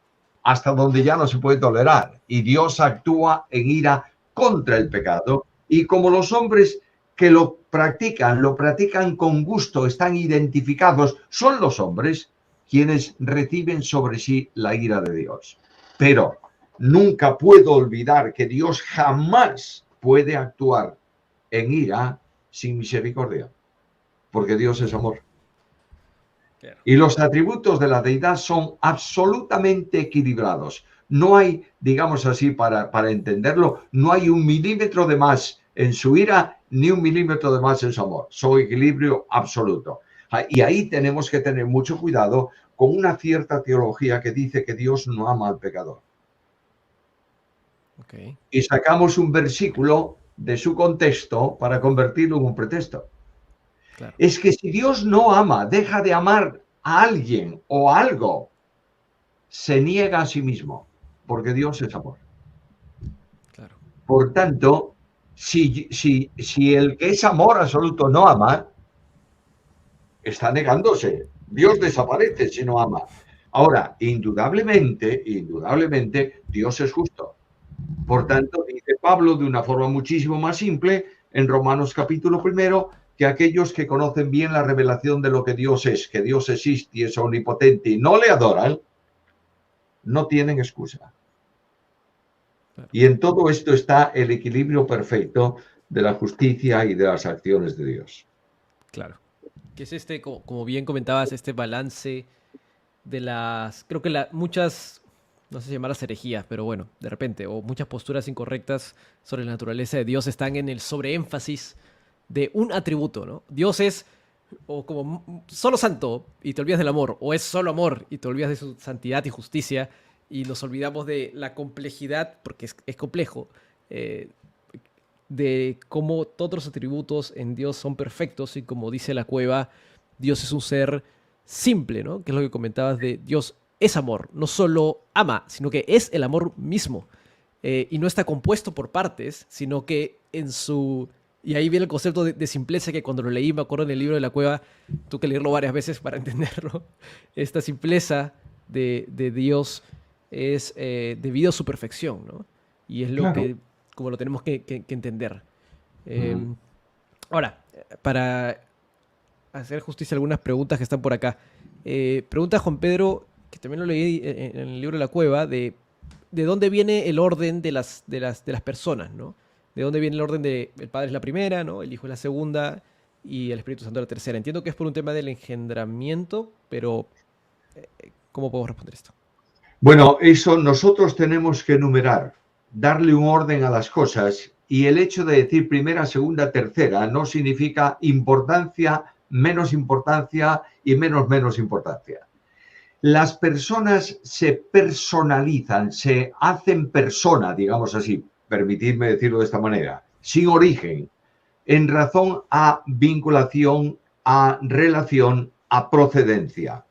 hasta donde ya no se puede tolerar y Dios actúa en ira contra el pecado y como los hombres que lo practican con gusto, están identificados, son los hombres quienes reciben sobre sí la ira de Dios. Pero nunca puedo olvidar que Dios jamás puede actuar en ira sin misericordia, porque Dios es amor. claro. Y los atributos de la deidad son absolutamente equilibrados. No hay, digamos así, para entenderlo, no hay un milímetro de más en su ira ni un milímetro de más en su amor. Son equilibrio absoluto. Y ahí tenemos que tener mucho cuidado con una cierta teología que dice que Dios no ama al pecador. Ok, Y sacamos un versículo de su contexto para convertirlo en un pretexto. claro, Es que si Dios no ama, deja de amar a alguien o algo, se niega a sí mismo, porque Dios es amor. claro. Por tanto, si el que es amor absoluto no ama, está negándose. Dios desaparece si no ama. Ahora, indudablemente, Dios es justo. Por tanto, dice Pablo de una forma muchísimo más simple en Romanos capítulo primero, que aquellos que conocen bien la revelación de lo que Dios es, que Dios existe y es omnipotente y no le adoran, no tienen excusa. Claro. Y en todo esto está el equilibrio perfecto de la justicia y de las acciones de Dios. Claro. Que es este, como bien comentabas, este balance de las, creo que muchas, no sé si llamarlas herejías, pero bueno, de repente, o muchas posturas incorrectas sobre la naturaleza de Dios están en el sobreénfasis de un atributo, ¿no? Dios es o como solo santo y te olvidas del amor, o es solo amor y te olvidas de su santidad y justicia y nos olvidamos de la complejidad, porque es complejo, eh, de cómo todos los atributos en Dios son perfectos y como dice la cueva, Dios es un ser simple, ¿no? Que es lo que comentabas de Dios es amor, no solo ama, sino que es el amor mismo. Y no está compuesto por partes, sino que en su... Y ahí viene el concepto de simpleza que cuando lo leí, me acuerdo en el libro de la cueva, tuve que leerlo varias veces para entenderlo. Esta simpleza de Dios es debido a su perfección, ¿no? Y es lo Claro. que, como lo tenemos que entender. Eh, Ujú. Ahora, para hacer justicia a algunas preguntas que están por acá. Pregunta Juan Pedro, que también lo leí en el libro de la Cueva, de dónde viene el orden de las personas, ¿no? De dónde viene el orden de el Padre es la primera, ¿no? El Hijo es la segunda y el Espíritu Santo la tercera. Entiendo que es por un tema del engendramiento, pero ¿cómo podemos responder esto? Bueno, eso nosotros tenemos que enumerar, darle un orden a las cosas y el hecho de decir primera, segunda, tercera no significa importancia, y menos importancia. Las personas se personalizan, se hacen persona, digamos así, permitidme decirlo de esta manera, sin origen, en razón a vinculación, a relación, a procedencia.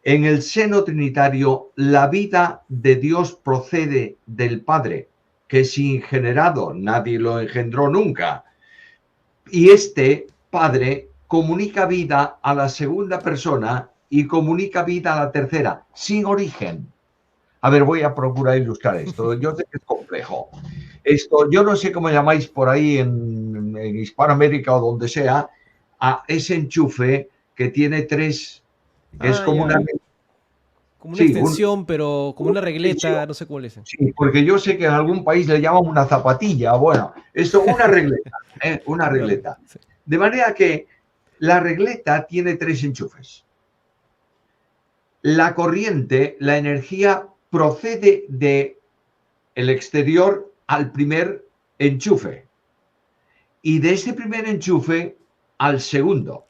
En el seno trinitario, la vida de Dios procede del Padre, que es ingenerado, nadie lo engendró nunca. Y este Padre comunica vida a la segunda persona y comunica vida a la tercera, sin origen. A ver, voy a procurar ilustrar esto. Yo sé que es complejo. Esto, yo no sé cómo llamáis por ahí en Hispanoamérica o donde sea, a ese enchufe que tiene tres, que es Ah, como una, ya. Como una sí, extensión, pero como una una extensión. regleta, no sé cómo le dicen. Sí, porque yo sé que en algún país le llaman una zapatilla. Bueno, esto, una regleta, ¿eh? Una Una regleta. sí. De manera que la regleta tiene tres enchufes. La corriente, la energía procede de el exterior al primer enchufe y de ese primer enchufe al segundo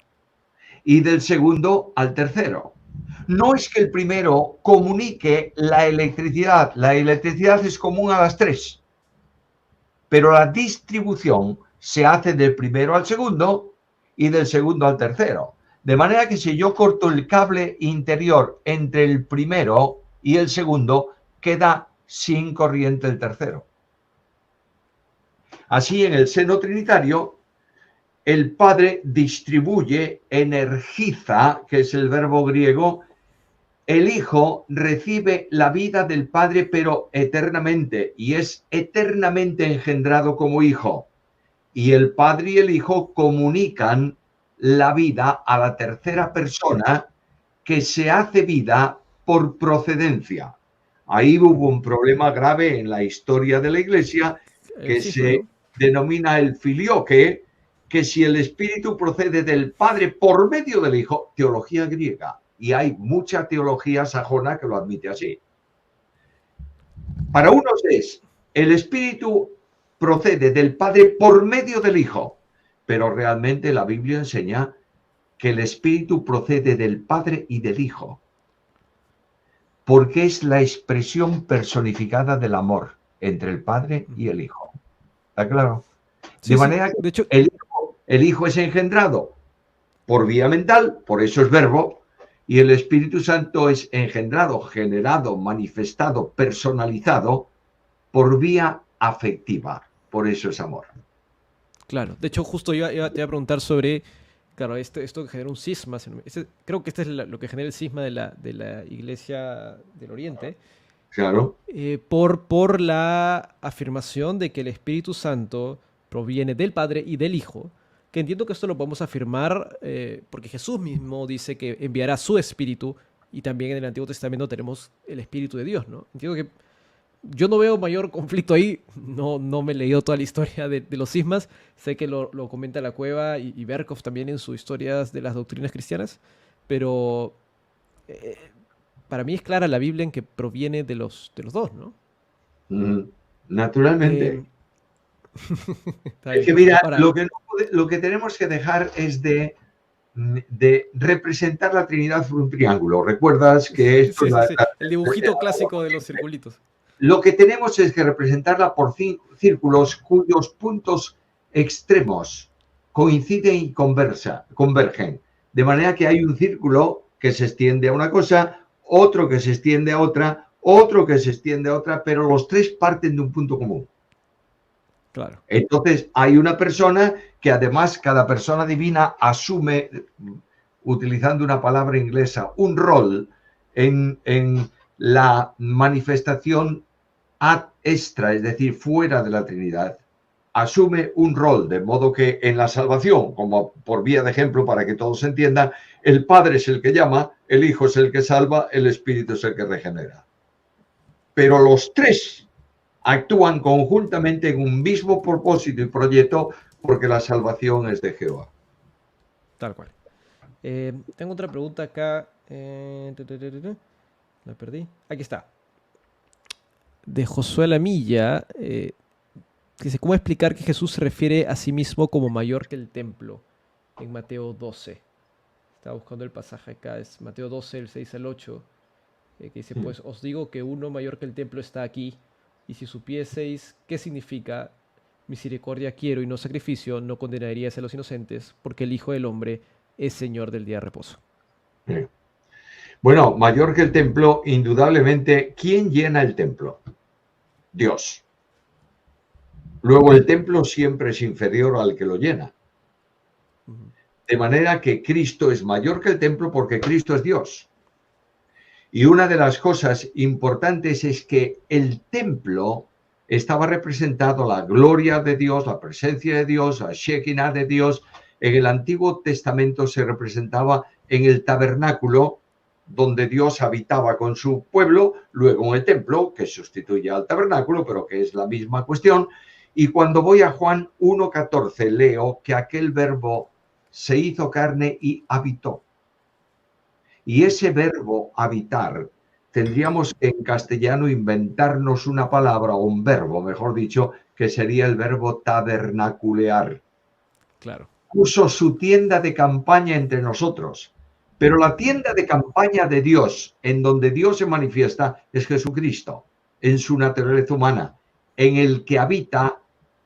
y del segundo al tercero. No es que el primero comunique la electricidad es común a las tres, pero la distribución se hace del primero al segundo y del segundo al tercero. De manera que si yo corto el cable interior entre el primero y el segundo, queda sin corriente el tercero. Así, en el seno trinitario, el Padre distribuye, energiza, que es el verbo griego, el Hijo recibe la vida del Padre, pero eternamente, y es eternamente engendrado como Hijo. Y el Padre y el Hijo comunican la vida a la tercera persona que se hace vida por procedencia. Ahí hubo un problema grave en la historia de la Iglesia El que cisma, se ¿no? denomina el filioque, que si el Espíritu procede del Padre por medio del Hijo, teología griega. Y hay mucha teología sajona que lo admite así. Para unos es el Espíritu procede del Padre por medio del Hijo, pero realmente la Biblia enseña que el Espíritu procede del Padre y del Hijo, porque es la expresión personificada del amor entre el Padre y el Hijo. ¿Está claro? De Sí, sí. manera que De hecho, el hijo es engendrado por vía mental, por eso es verbo, y el Espíritu Santo es engendrado, generado, manifestado, personalizado por vía afectiva, por eso es amor. claro. De hecho, justo te iba a preguntar sobre, claro, esto que genera un cisma. Creo que este es lo que genera el cisma de la Iglesia del Oriente, Claro. por la afirmación de que el Espíritu Santo proviene del Padre y del Hijo, que entiendo que esto lo podemos afirmar porque Jesús mismo dice que enviará su Espíritu y también en el Antiguo Testamento tenemos el Espíritu de Dios, ¿no? Entiendo que yo no veo mayor conflicto ahí, no me he leído toda la historia de los cismas, sé que lo comenta La Cueva y Berkhoff también en sus historias de las doctrinas cristianas, pero eh, para mí es clara la Biblia en que proviene de los dos, ¿no? Naturalmente. Eh, Está Es bien. que mira, Ahora, lo que tenemos que dejar es de representar la Trinidad por un triángulo. Recuerdas que esto sí, es sí, sí, el dibujito clásico de los circulitos. lo que tenemos es que representarla por círculos cuyos puntos extremos coinciden y convergen. De manera que hay un círculo que se extiende a una cosa, otro que se extiende a otra, otro que se extiende a otra, pero los tres parten de un punto común. Claro. Entonces, hay una persona que además cada persona divina asume, utilizando una palabra inglesa, un rol en la manifestación ad extra, es decir, fuera de la Trinidad, asume un rol, de modo que en la salvación, como por vía de ejemplo para que todos entiendan, el Padre es el que llama, el Hijo es el que salva, el Espíritu es el que regenera. Pero los tres actúan conjuntamente en un mismo propósito y proyecto porque la salvación es de Jehová. Tal cual. Tengo otra pregunta acá. La perdí. Aquí está. De Josué Lamilla. Dice, ¿cómo explicar que Jesús se refiere a sí mismo como mayor que el templo? En Mateo 12. Estaba buscando el pasaje acá. Es Mateo 12, el 6 al 8. Que dice, pues os digo que uno mayor que el templo está aquí. Y si supieseis qué significa misericordia quiero y no sacrificio, no condenaríais a los inocentes, porque el Hijo del Hombre es Señor del día de reposo. Bueno, mayor que el templo, indudablemente, ¿quién llena el templo? Dios. Luego el templo siempre es inferior al que lo llena. De manera que Cristo es mayor que el templo porque Cristo es Dios. Y una de las cosas importantes es que el templo estaba representado la gloria de Dios, la presencia de Dios, la Shekinah de Dios. En el Antiguo Testamento se representaba en el tabernáculo donde Dios habitaba con su pueblo, luego en el templo, que sustituye al tabernáculo, pero que es la misma cuestión. Y cuando voy a Juan 1:14 leo que aquel verbo se hizo carne y habitó. Y ese verbo habitar, tendríamos que en castellano inventarnos una palabra o un verbo, mejor dicho, que sería el verbo tabernaculear. Claro. Puso su tienda de campaña entre nosotros. Pero la tienda de campaña de Dios, en donde Dios se manifiesta, es Jesucristo, en su naturaleza humana, en el que habita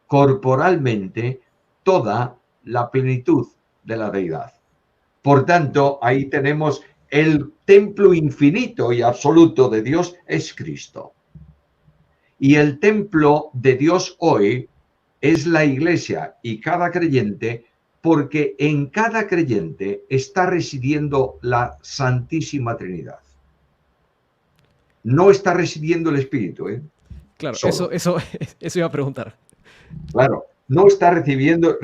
corporalmente toda la plenitud de la deidad. Por tanto, ahí tenemos el templo infinito y absoluto de Dios es Cristo. Y el templo de Dios hoy es la iglesia y cada creyente, porque en cada creyente está residiendo la Santísima Trinidad. No está residiendo el Espíritu, ¿eh? Claro, Solo. eso iba a preguntar. Claro, no está recibiendo,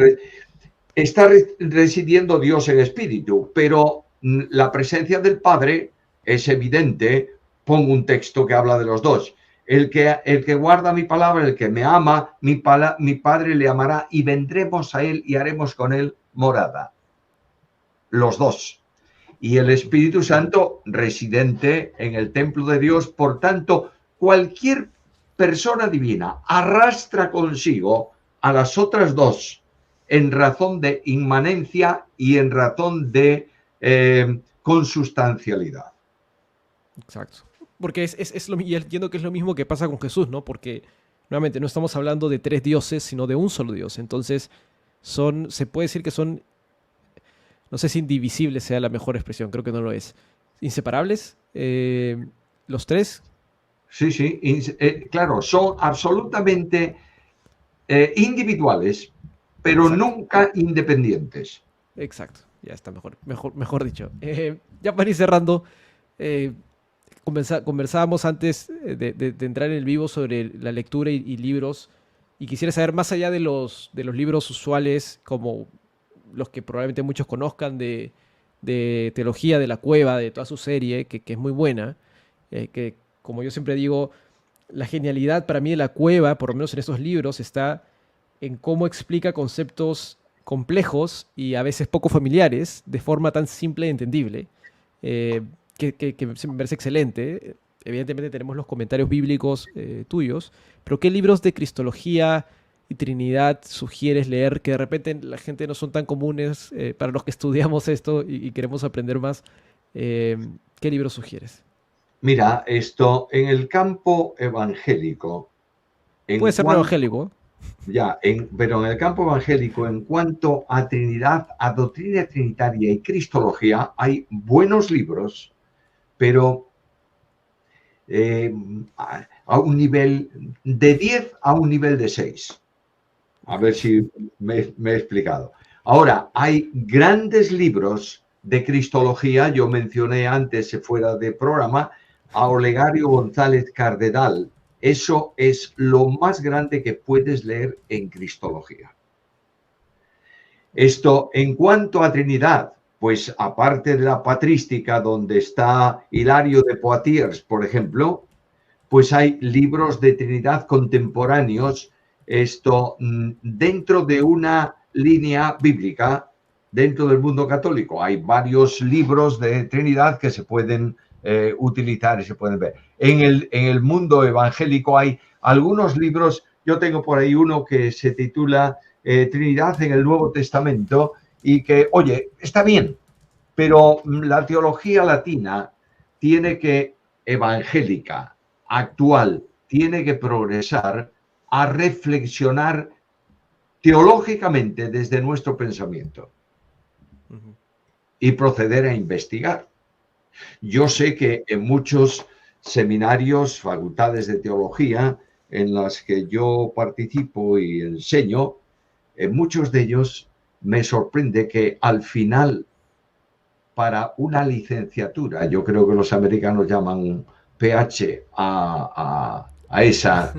está residiendo Dios en Espíritu, pero la presencia del Padre es evidente. Pongo un texto que habla de los dos. El que guarda mi palabra, el que me ama, mi Padre le amará y vendremos a él y haremos con él morada. Los dos. Y el Espíritu Santo residente en el templo de Dios. Por tanto, cualquier persona divina arrastra consigo a las otras dos en razón de inmanencia y en razón de consustancialidad. Exacto. Porque y entiendo que es lo mismo que pasa con Jesús, ¿no? Porque, nuevamente, no estamos hablando de tres dioses, sino de un solo Dios. Entonces, se puede decir que son, no sé si indivisibles sea la mejor expresión, creo que no lo es. Inseparables, los tres. Sí, sí, claro, son absolutamente individuales, pero Exacto. nunca independientes. Exacto, ya está mejor dicho. Ya para ir cerrando, conversábamos antes de entrar en el vivo sobre la lectura y libros, y quisiera saber, más allá de los libros usuales, como los que probablemente muchos conozcan, de teología de la cueva, de toda su serie, que es muy buena, que como yo siempre digo, la genialidad para mí de la cueva, por lo menos en estos libros, está en cómo explica conceptos complejos y a veces poco familiares de forma tan simple y entendible, que me parece excelente. Evidentemente tenemos los comentarios bíblicos tuyos, pero ¿qué libros de Cristología y Trinidad sugieres leer que de repente la gente no son tan comunes para los que estudiamos esto y queremos aprender más? ¿Qué libros sugieres? Mira, esto en el campo evangélico, Puede ser no evangélico. pero en el campo evangélico, en cuanto a Trinidad, a doctrina trinitaria y cristología, hay buenos libros, pero a un nivel de 10 a un nivel de 6. A ver si me he explicado. Ahora, hay grandes libros de cristología, yo mencioné antes, fuera de programa, a Olegario González Cardenal, eso es lo más grande que puedes leer en Cristología. Esto, en cuanto a Trinidad, pues aparte de la patrística, donde está Hilario de Poitiers, por ejemplo, pues hay libros de Trinidad contemporáneos, esto dentro de una línea bíblica, dentro del mundo católico. Hay varios libros de Trinidad que se pueden utilizar y se pueden ver. En el mundo evangélico hay algunos libros, yo tengo por ahí uno que se titula Trinidad en el Nuevo Testamento y que, oye, está bien, pero la teología latina tiene que, evangélica, actual, tiene que progresar a reflexionar teológicamente desde nuestro pensamiento y proceder a investigar. Yo sé que en muchos seminarios, facultades de teología, en las que yo participo y enseño, en muchos de ellos me sorprende que al final, para una licenciatura, yo creo que los americanos llaman PH a esa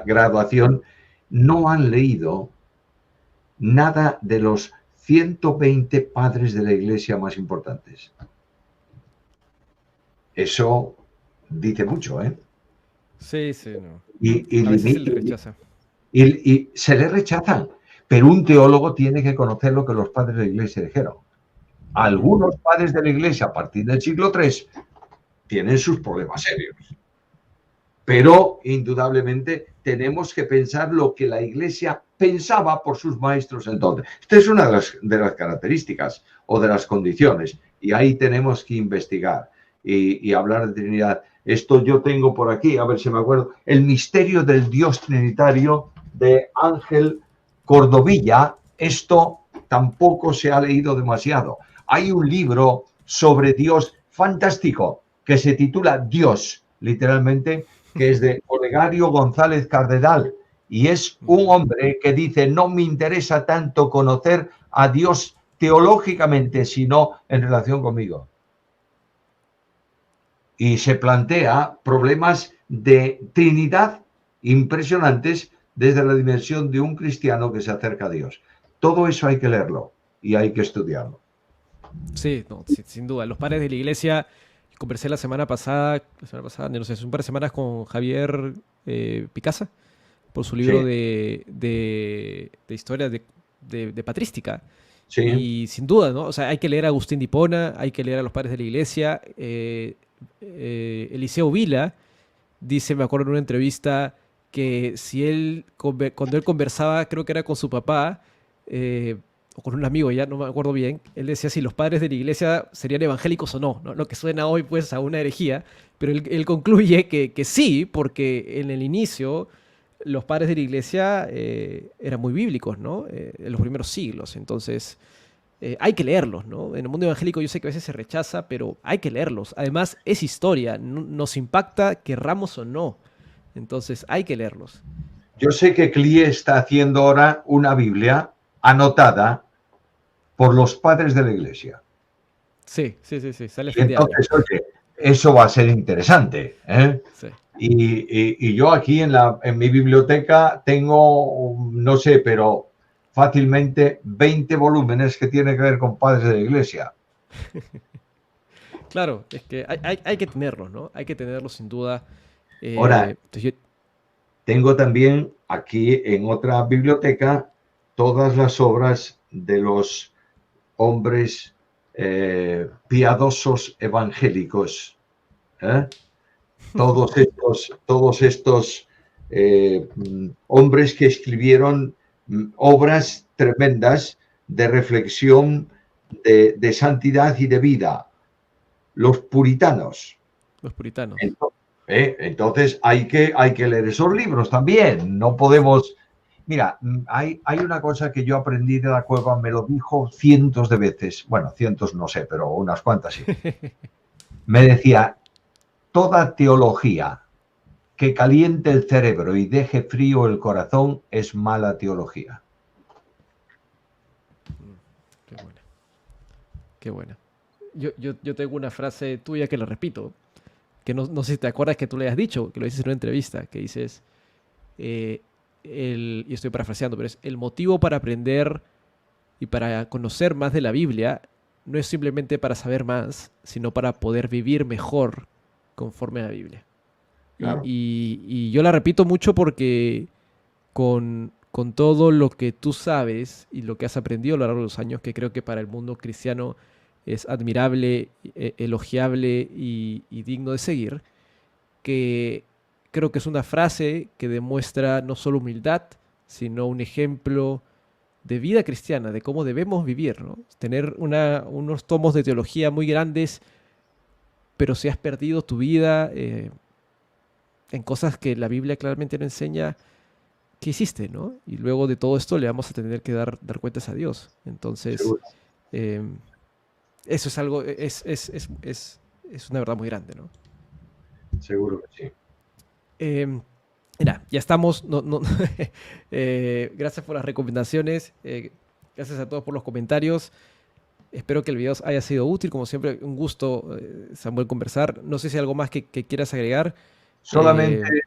graduación, no han leído nada de los 120 padres de la iglesia más importantes. Eso dice mucho, ¿eh? Sí, sí, no. Y, A veces se le rechaza. y se le rechazan. Pero un teólogo tiene que conocer lo que los padres de la iglesia dijeron. Algunos padres de la iglesia a partir del siglo III tienen sus problemas serios. Pero indudablemente tenemos que pensar lo que la iglesia pensaba por sus maestros entonces. Esta es una de las características o de las condiciones. Y ahí tenemos que investigar y hablar de Trinidad. Esto yo tengo por aquí, a ver si me acuerdo, El misterio del Dios Trinitario de Ángel Cordovilla. Esto tampoco se ha leído demasiado. Hay un libro sobre Dios fantástico que se titula Dios, literalmente, que es de Olegario González Cardenal, y es un hombre que dice, no me interesa tanto conocer a Dios teológicamente, sino en relación conmigo. Y se plantea problemas de Trinidad impresionantes desde la dimensión de un cristiano que se acerca a Dios. Todo eso hay que leerlo y hay que estudiarlo. Sí, no, sin duda. Los padres de la iglesia, conversé la semana pasada, no sé, hace un par de semanas con Javier Picasa, por su libro Sí, de historia de patrística. sí, Y sin duda, ¿no? O sea, hay que leer a Agustín de Hipona, hay que leer a los padres de la iglesia. Eliseo Vila dice, me acuerdo en una entrevista, que si cuando él conversaba, creo que era con su papá, o con un amigo, ya no me acuerdo bien, él decía si los padres de la iglesia serían evangélicos o no, ¿no? Lo que suena hoy pues a una herejía, pero él concluye que sí, porque en el inicio los padres de la iglesia eran muy bíblicos, ¿no? En los primeros siglos, entonces hay que leerlos, ¿no? En el mundo evangélico yo sé que a veces se rechaza, pero hay que leerlos. Además, es historia, nos impacta querramos o no. Entonces, hay que leerlos. yo sé que CLIE está haciendo ahora una Biblia anotada por los padres de la iglesia. Sí, sí, sí, sí, sale a Y fin de año. entonces, oye, eso va a ser interesante, ¿eh? Sí. Y yo aquí en mi biblioteca tengo, no sé, pero fácilmente 20 volúmenes que tienen que ver con padres de la iglesia. Claro, es que hay que tenerlos, ¿no? Hay que tenerlos sin duda. Ahora, Entonces tengo también aquí en otra biblioteca todas las obras de los hombres piadosos evangélicos, ¿eh? Todos estos hombres que escribieron obras tremendas de reflexión, de santidad y de vida, los puritanos. los puritanos. Entonces hay que leer esos libros también. No podemos. Mira, hay una cosa que yo aprendí de la cueva, me lo dijo cientos de veces. Bueno, cientos no sé, pero unas cuantas sí. Me decía, toda teología que caliente el cerebro y deje frío el corazón es mala teología. Qué buena, qué buena. Yo tengo una frase tuya que la repito, que no sé si te acuerdas que tú le has dicho, que lo dices en una entrevista, que dices, eh, y estoy parafraseando, pero es el motivo para aprender y para conocer más de la Biblia no es simplemente para saber más, sino para poder vivir mejor conforme a la Biblia. Claro, Y yo la repito mucho porque con todo lo que tú sabes y lo que has aprendido a lo largo de los años, que creo que para el mundo cristiano es admirable, elogiable y digno de seguir, que creo que es una frase que demuestra no solo humildad, sino un ejemplo de vida cristiana, de cómo debemos vivir, ¿no? Tener unos tomos de teología muy grandes, pero si has perdido tu vida en cosas que la Biblia claramente no enseña, ¿qué hiciste, no? Y luego de todo esto le vamos a tener que dar cuentas a Dios. Entonces, seguro, eh, eso es algo, es una verdad muy grande, ¿no? seguro que sí. Eh, Mira, ya estamos. Gracias por las recomendaciones. Gracias a todos por los comentarios. Espero que el video haya sido útil. Como siempre, un gusto, Samuel, conversar. No sé si hay algo más que quieras agregar. Solamente, Eh,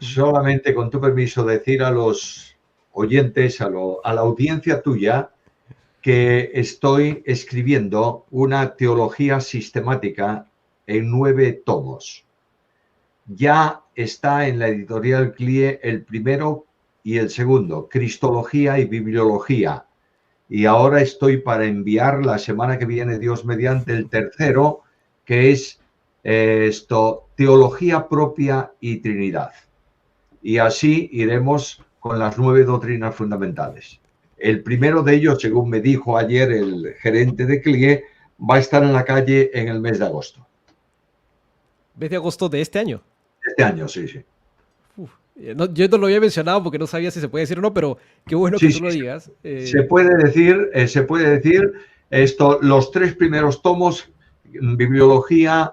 Ujú. solamente con tu permiso decir a los oyentes, a la audiencia tuya, que estoy escribiendo una teología sistemática en 9 tomos. Ya está en la editorial CLIE el primero y el segundo, Cristología y Bibliología. Y ahora estoy para enviar la semana que viene, Dios mediante, el tercero, que es Teología propia y Trinidad. Y así iremos con las 9 doctrinas fundamentales. El primero de ellos, según me dijo ayer el gerente de CLIE, va a estar en la calle en el mes de agosto. ¿Mes de agosto de este año? Este año, sí, sí. Yo no lo había mencionado porque no sabía si se puede decir o no, pero qué bueno que Sí, tú sí, lo digas. se puede decir esto, los 3 primeros tomos, bibliología,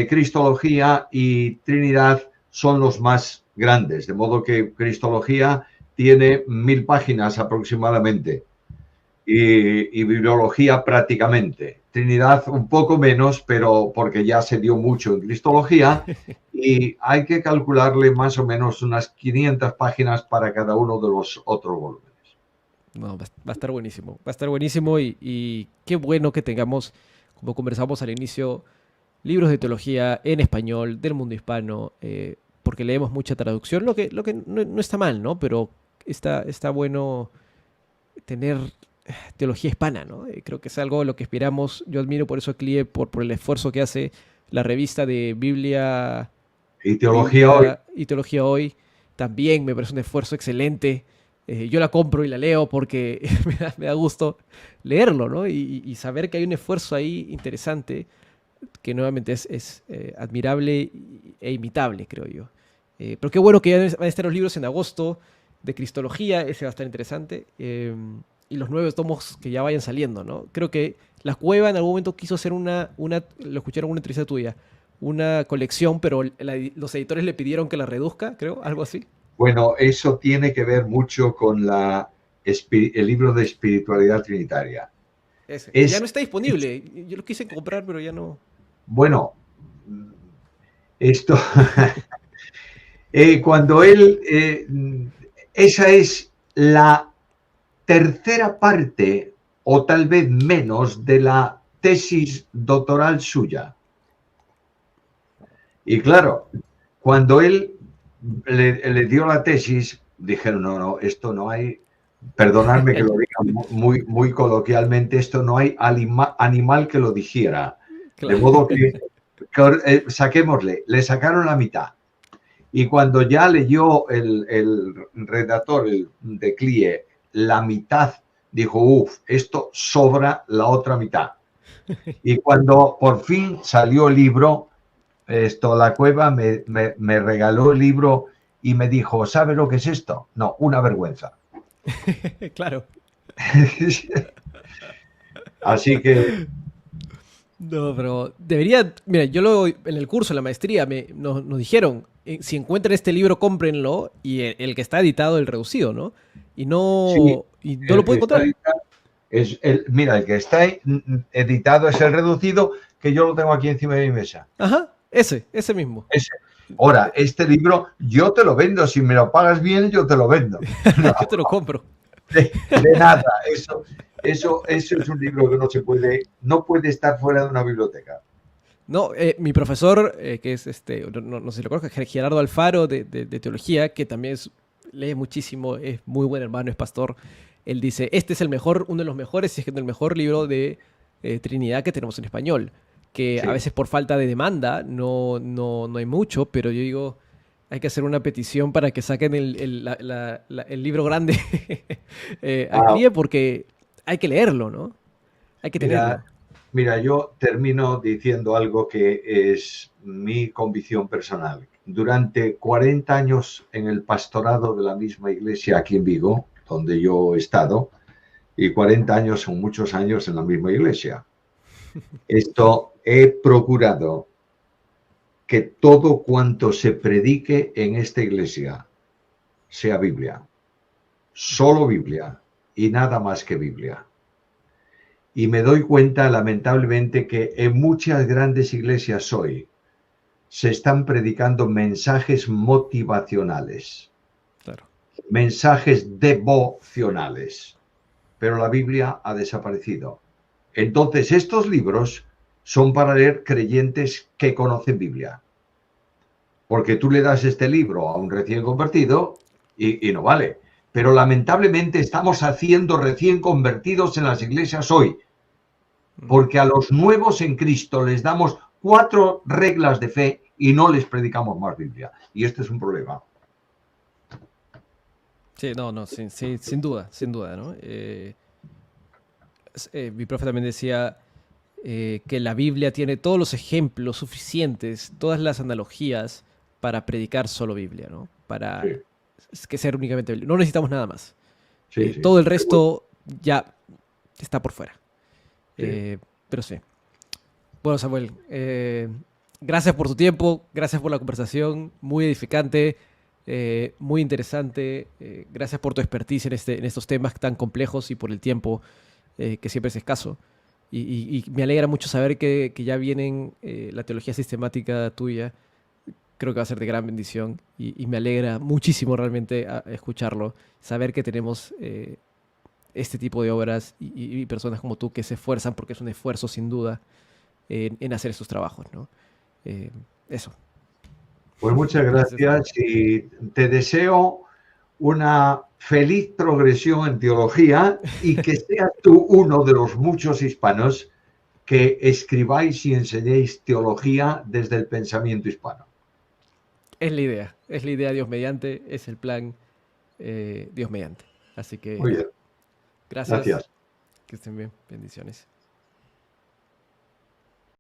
cristología y Trinidad, son los más grandes, de modo que cristología tiene 1000 páginas aproximadamente y bibliología prácticamente. Trinidad un poco menos, pero porque ya se dio mucho en cristología y hay que calcularle más o menos unas 500 páginas para cada uno de los otros volúmenes. No, va a estar buenísimo. Va a estar buenísimo y qué bueno que tengamos, como conversamos al inicio, libros de teología en español del mundo hispano, porque leemos mucha traducción, lo que no está mal, ¿no? Pero está bueno tener teología hispana, ¿no? Creo que es algo de lo que esperamos. Yo admiro por eso a CLIE, por el esfuerzo que hace la revista de Y teología hoy. Biblia y Teología Hoy. También me parece un esfuerzo excelente. Yo la compro y la leo porque me da gusto leerlo, ¿no? Y saber que hay un esfuerzo ahí interesante que nuevamente es admirable e imitable, creo yo. Pero qué bueno que ya van a estar los libros en agosto de Cristología, ese va a estar interesante. Y los 9 tomos que ya vayan saliendo, ¿no? Creo que La Cueva en algún momento quiso hacer lo escucharon en una entrevista tuya, una colección, pero los editores le pidieron que la reduzca, creo, algo así. Bueno, eso tiene que ver mucho con el libro de espiritualidad trinitaria. Ese. Y ya Es, no está disponible. Yo lo quise comprar, pero ya no. bueno, esto, cuando esa es la tercera parte o tal vez menos de la tesis doctoral suya. Y claro, cuando él le dio la tesis, dijeron, no, esto no hay, perdonadme que lo diga muy coloquialmente, esto no hay animal que lo dijera. De Claro. modo que saquémosle, le sacaron la mitad. Y cuando ya leyó el redactor de CLIE la mitad, dijo, esto sobra la otra mitad. Y cuando por fin salió el libro, La Cueva me regaló el libro y me dijo, ¿sabe lo que es esto? No, una vergüenza. Claro. Así que No, pero debería, mira, en el curso, en la maestría, nos dijeron, si encuentran este libro, cómprenlo, y el que está editado, el reducido, ¿no? sí, Y no lo el que puedo está encontrar. editado mira, el que está editado es el reducido, que yo lo tengo aquí encima de mi mesa. Ajá, Ese mismo. Ese. Ahora, este libro yo te lo vendo, si me lo pagas bien, yo te lo vendo. No, Yo te lo compro. de nada, eso es un libro que no puede estar fuera de una biblioteca. No, mi profesor, que es no sé si lo conozco, Gerardo Alfaro de teología, que también lee muchísimo, es muy buen hermano, es pastor. Él dice, este es el mejor, uno de los mejores, si es que no el mejor libro de Trinidad que tenemos en español. Que a Sí. veces por falta de demanda no hay mucho, pero yo digo, hay que hacer una petición para que saquen el libro grande Ah, aquí, porque hay que leerlo, ¿no? Hay que mira, tenerlo. mira, yo termino diciendo algo que es mi convicción personal. Durante 40 años en el pastorado de la misma iglesia aquí en Vigo, donde yo he estado, y 40 años son muchos años en la misma iglesia. Esto he procurado que todo cuanto se predique en esta iglesia sea Biblia, solo Biblia y nada más que Biblia. Y me doy cuenta, lamentablemente, que en muchas grandes iglesias hoy se están predicando mensajes motivacionales, Claro. mensajes devocionales, pero la Biblia ha desaparecido. Entonces, estos libros son para leer creyentes que conocen Biblia, porque tú le das este libro a un recién convertido y no vale. Pero lamentablemente estamos haciendo recién convertidos en las iglesias hoy, Mm. porque a los nuevos en Cristo les damos 4 reglas de fe y no les predicamos más Biblia. Y este es un problema. Sí, no, sin duda, ¿no? Mi profe también decía que la Biblia tiene todos los ejemplos suficientes, todas las analogías para predicar solo Biblia, ¿no? Para Sí, que ser únicamente Biblia. No necesitamos nada más. sí, sí, Todo el seguro. resto ya está por fuera. Sí. Eh, pero sí. Bueno, Samuel, gracias por tu tiempo, gracias por la conversación, muy edificante, muy interesante. Gracias por tu expertise en estos temas tan complejos y por el tiempo que siempre es escaso. Y me alegra mucho saber que ya vienen la teología sistemática tuya. Creo que va a ser de gran bendición y me alegra muchísimo realmente a escucharlo, saber que tenemos este tipo de obras y personas como tú que se esfuerzan, porque es un esfuerzo sin duda en hacer estos trabajos, ¿no? Eh, eso. Pues muchas Gracias. gracias y te deseo una feliz progresión en teología y que seas tú uno de los muchos hispanos que escribáis y enseñéis teología desde el pensamiento hispano. Es la idea Dios mediante, es el plan Dios mediante. Así que Muy bien, gracias, gracias. que estén bien, bendiciones.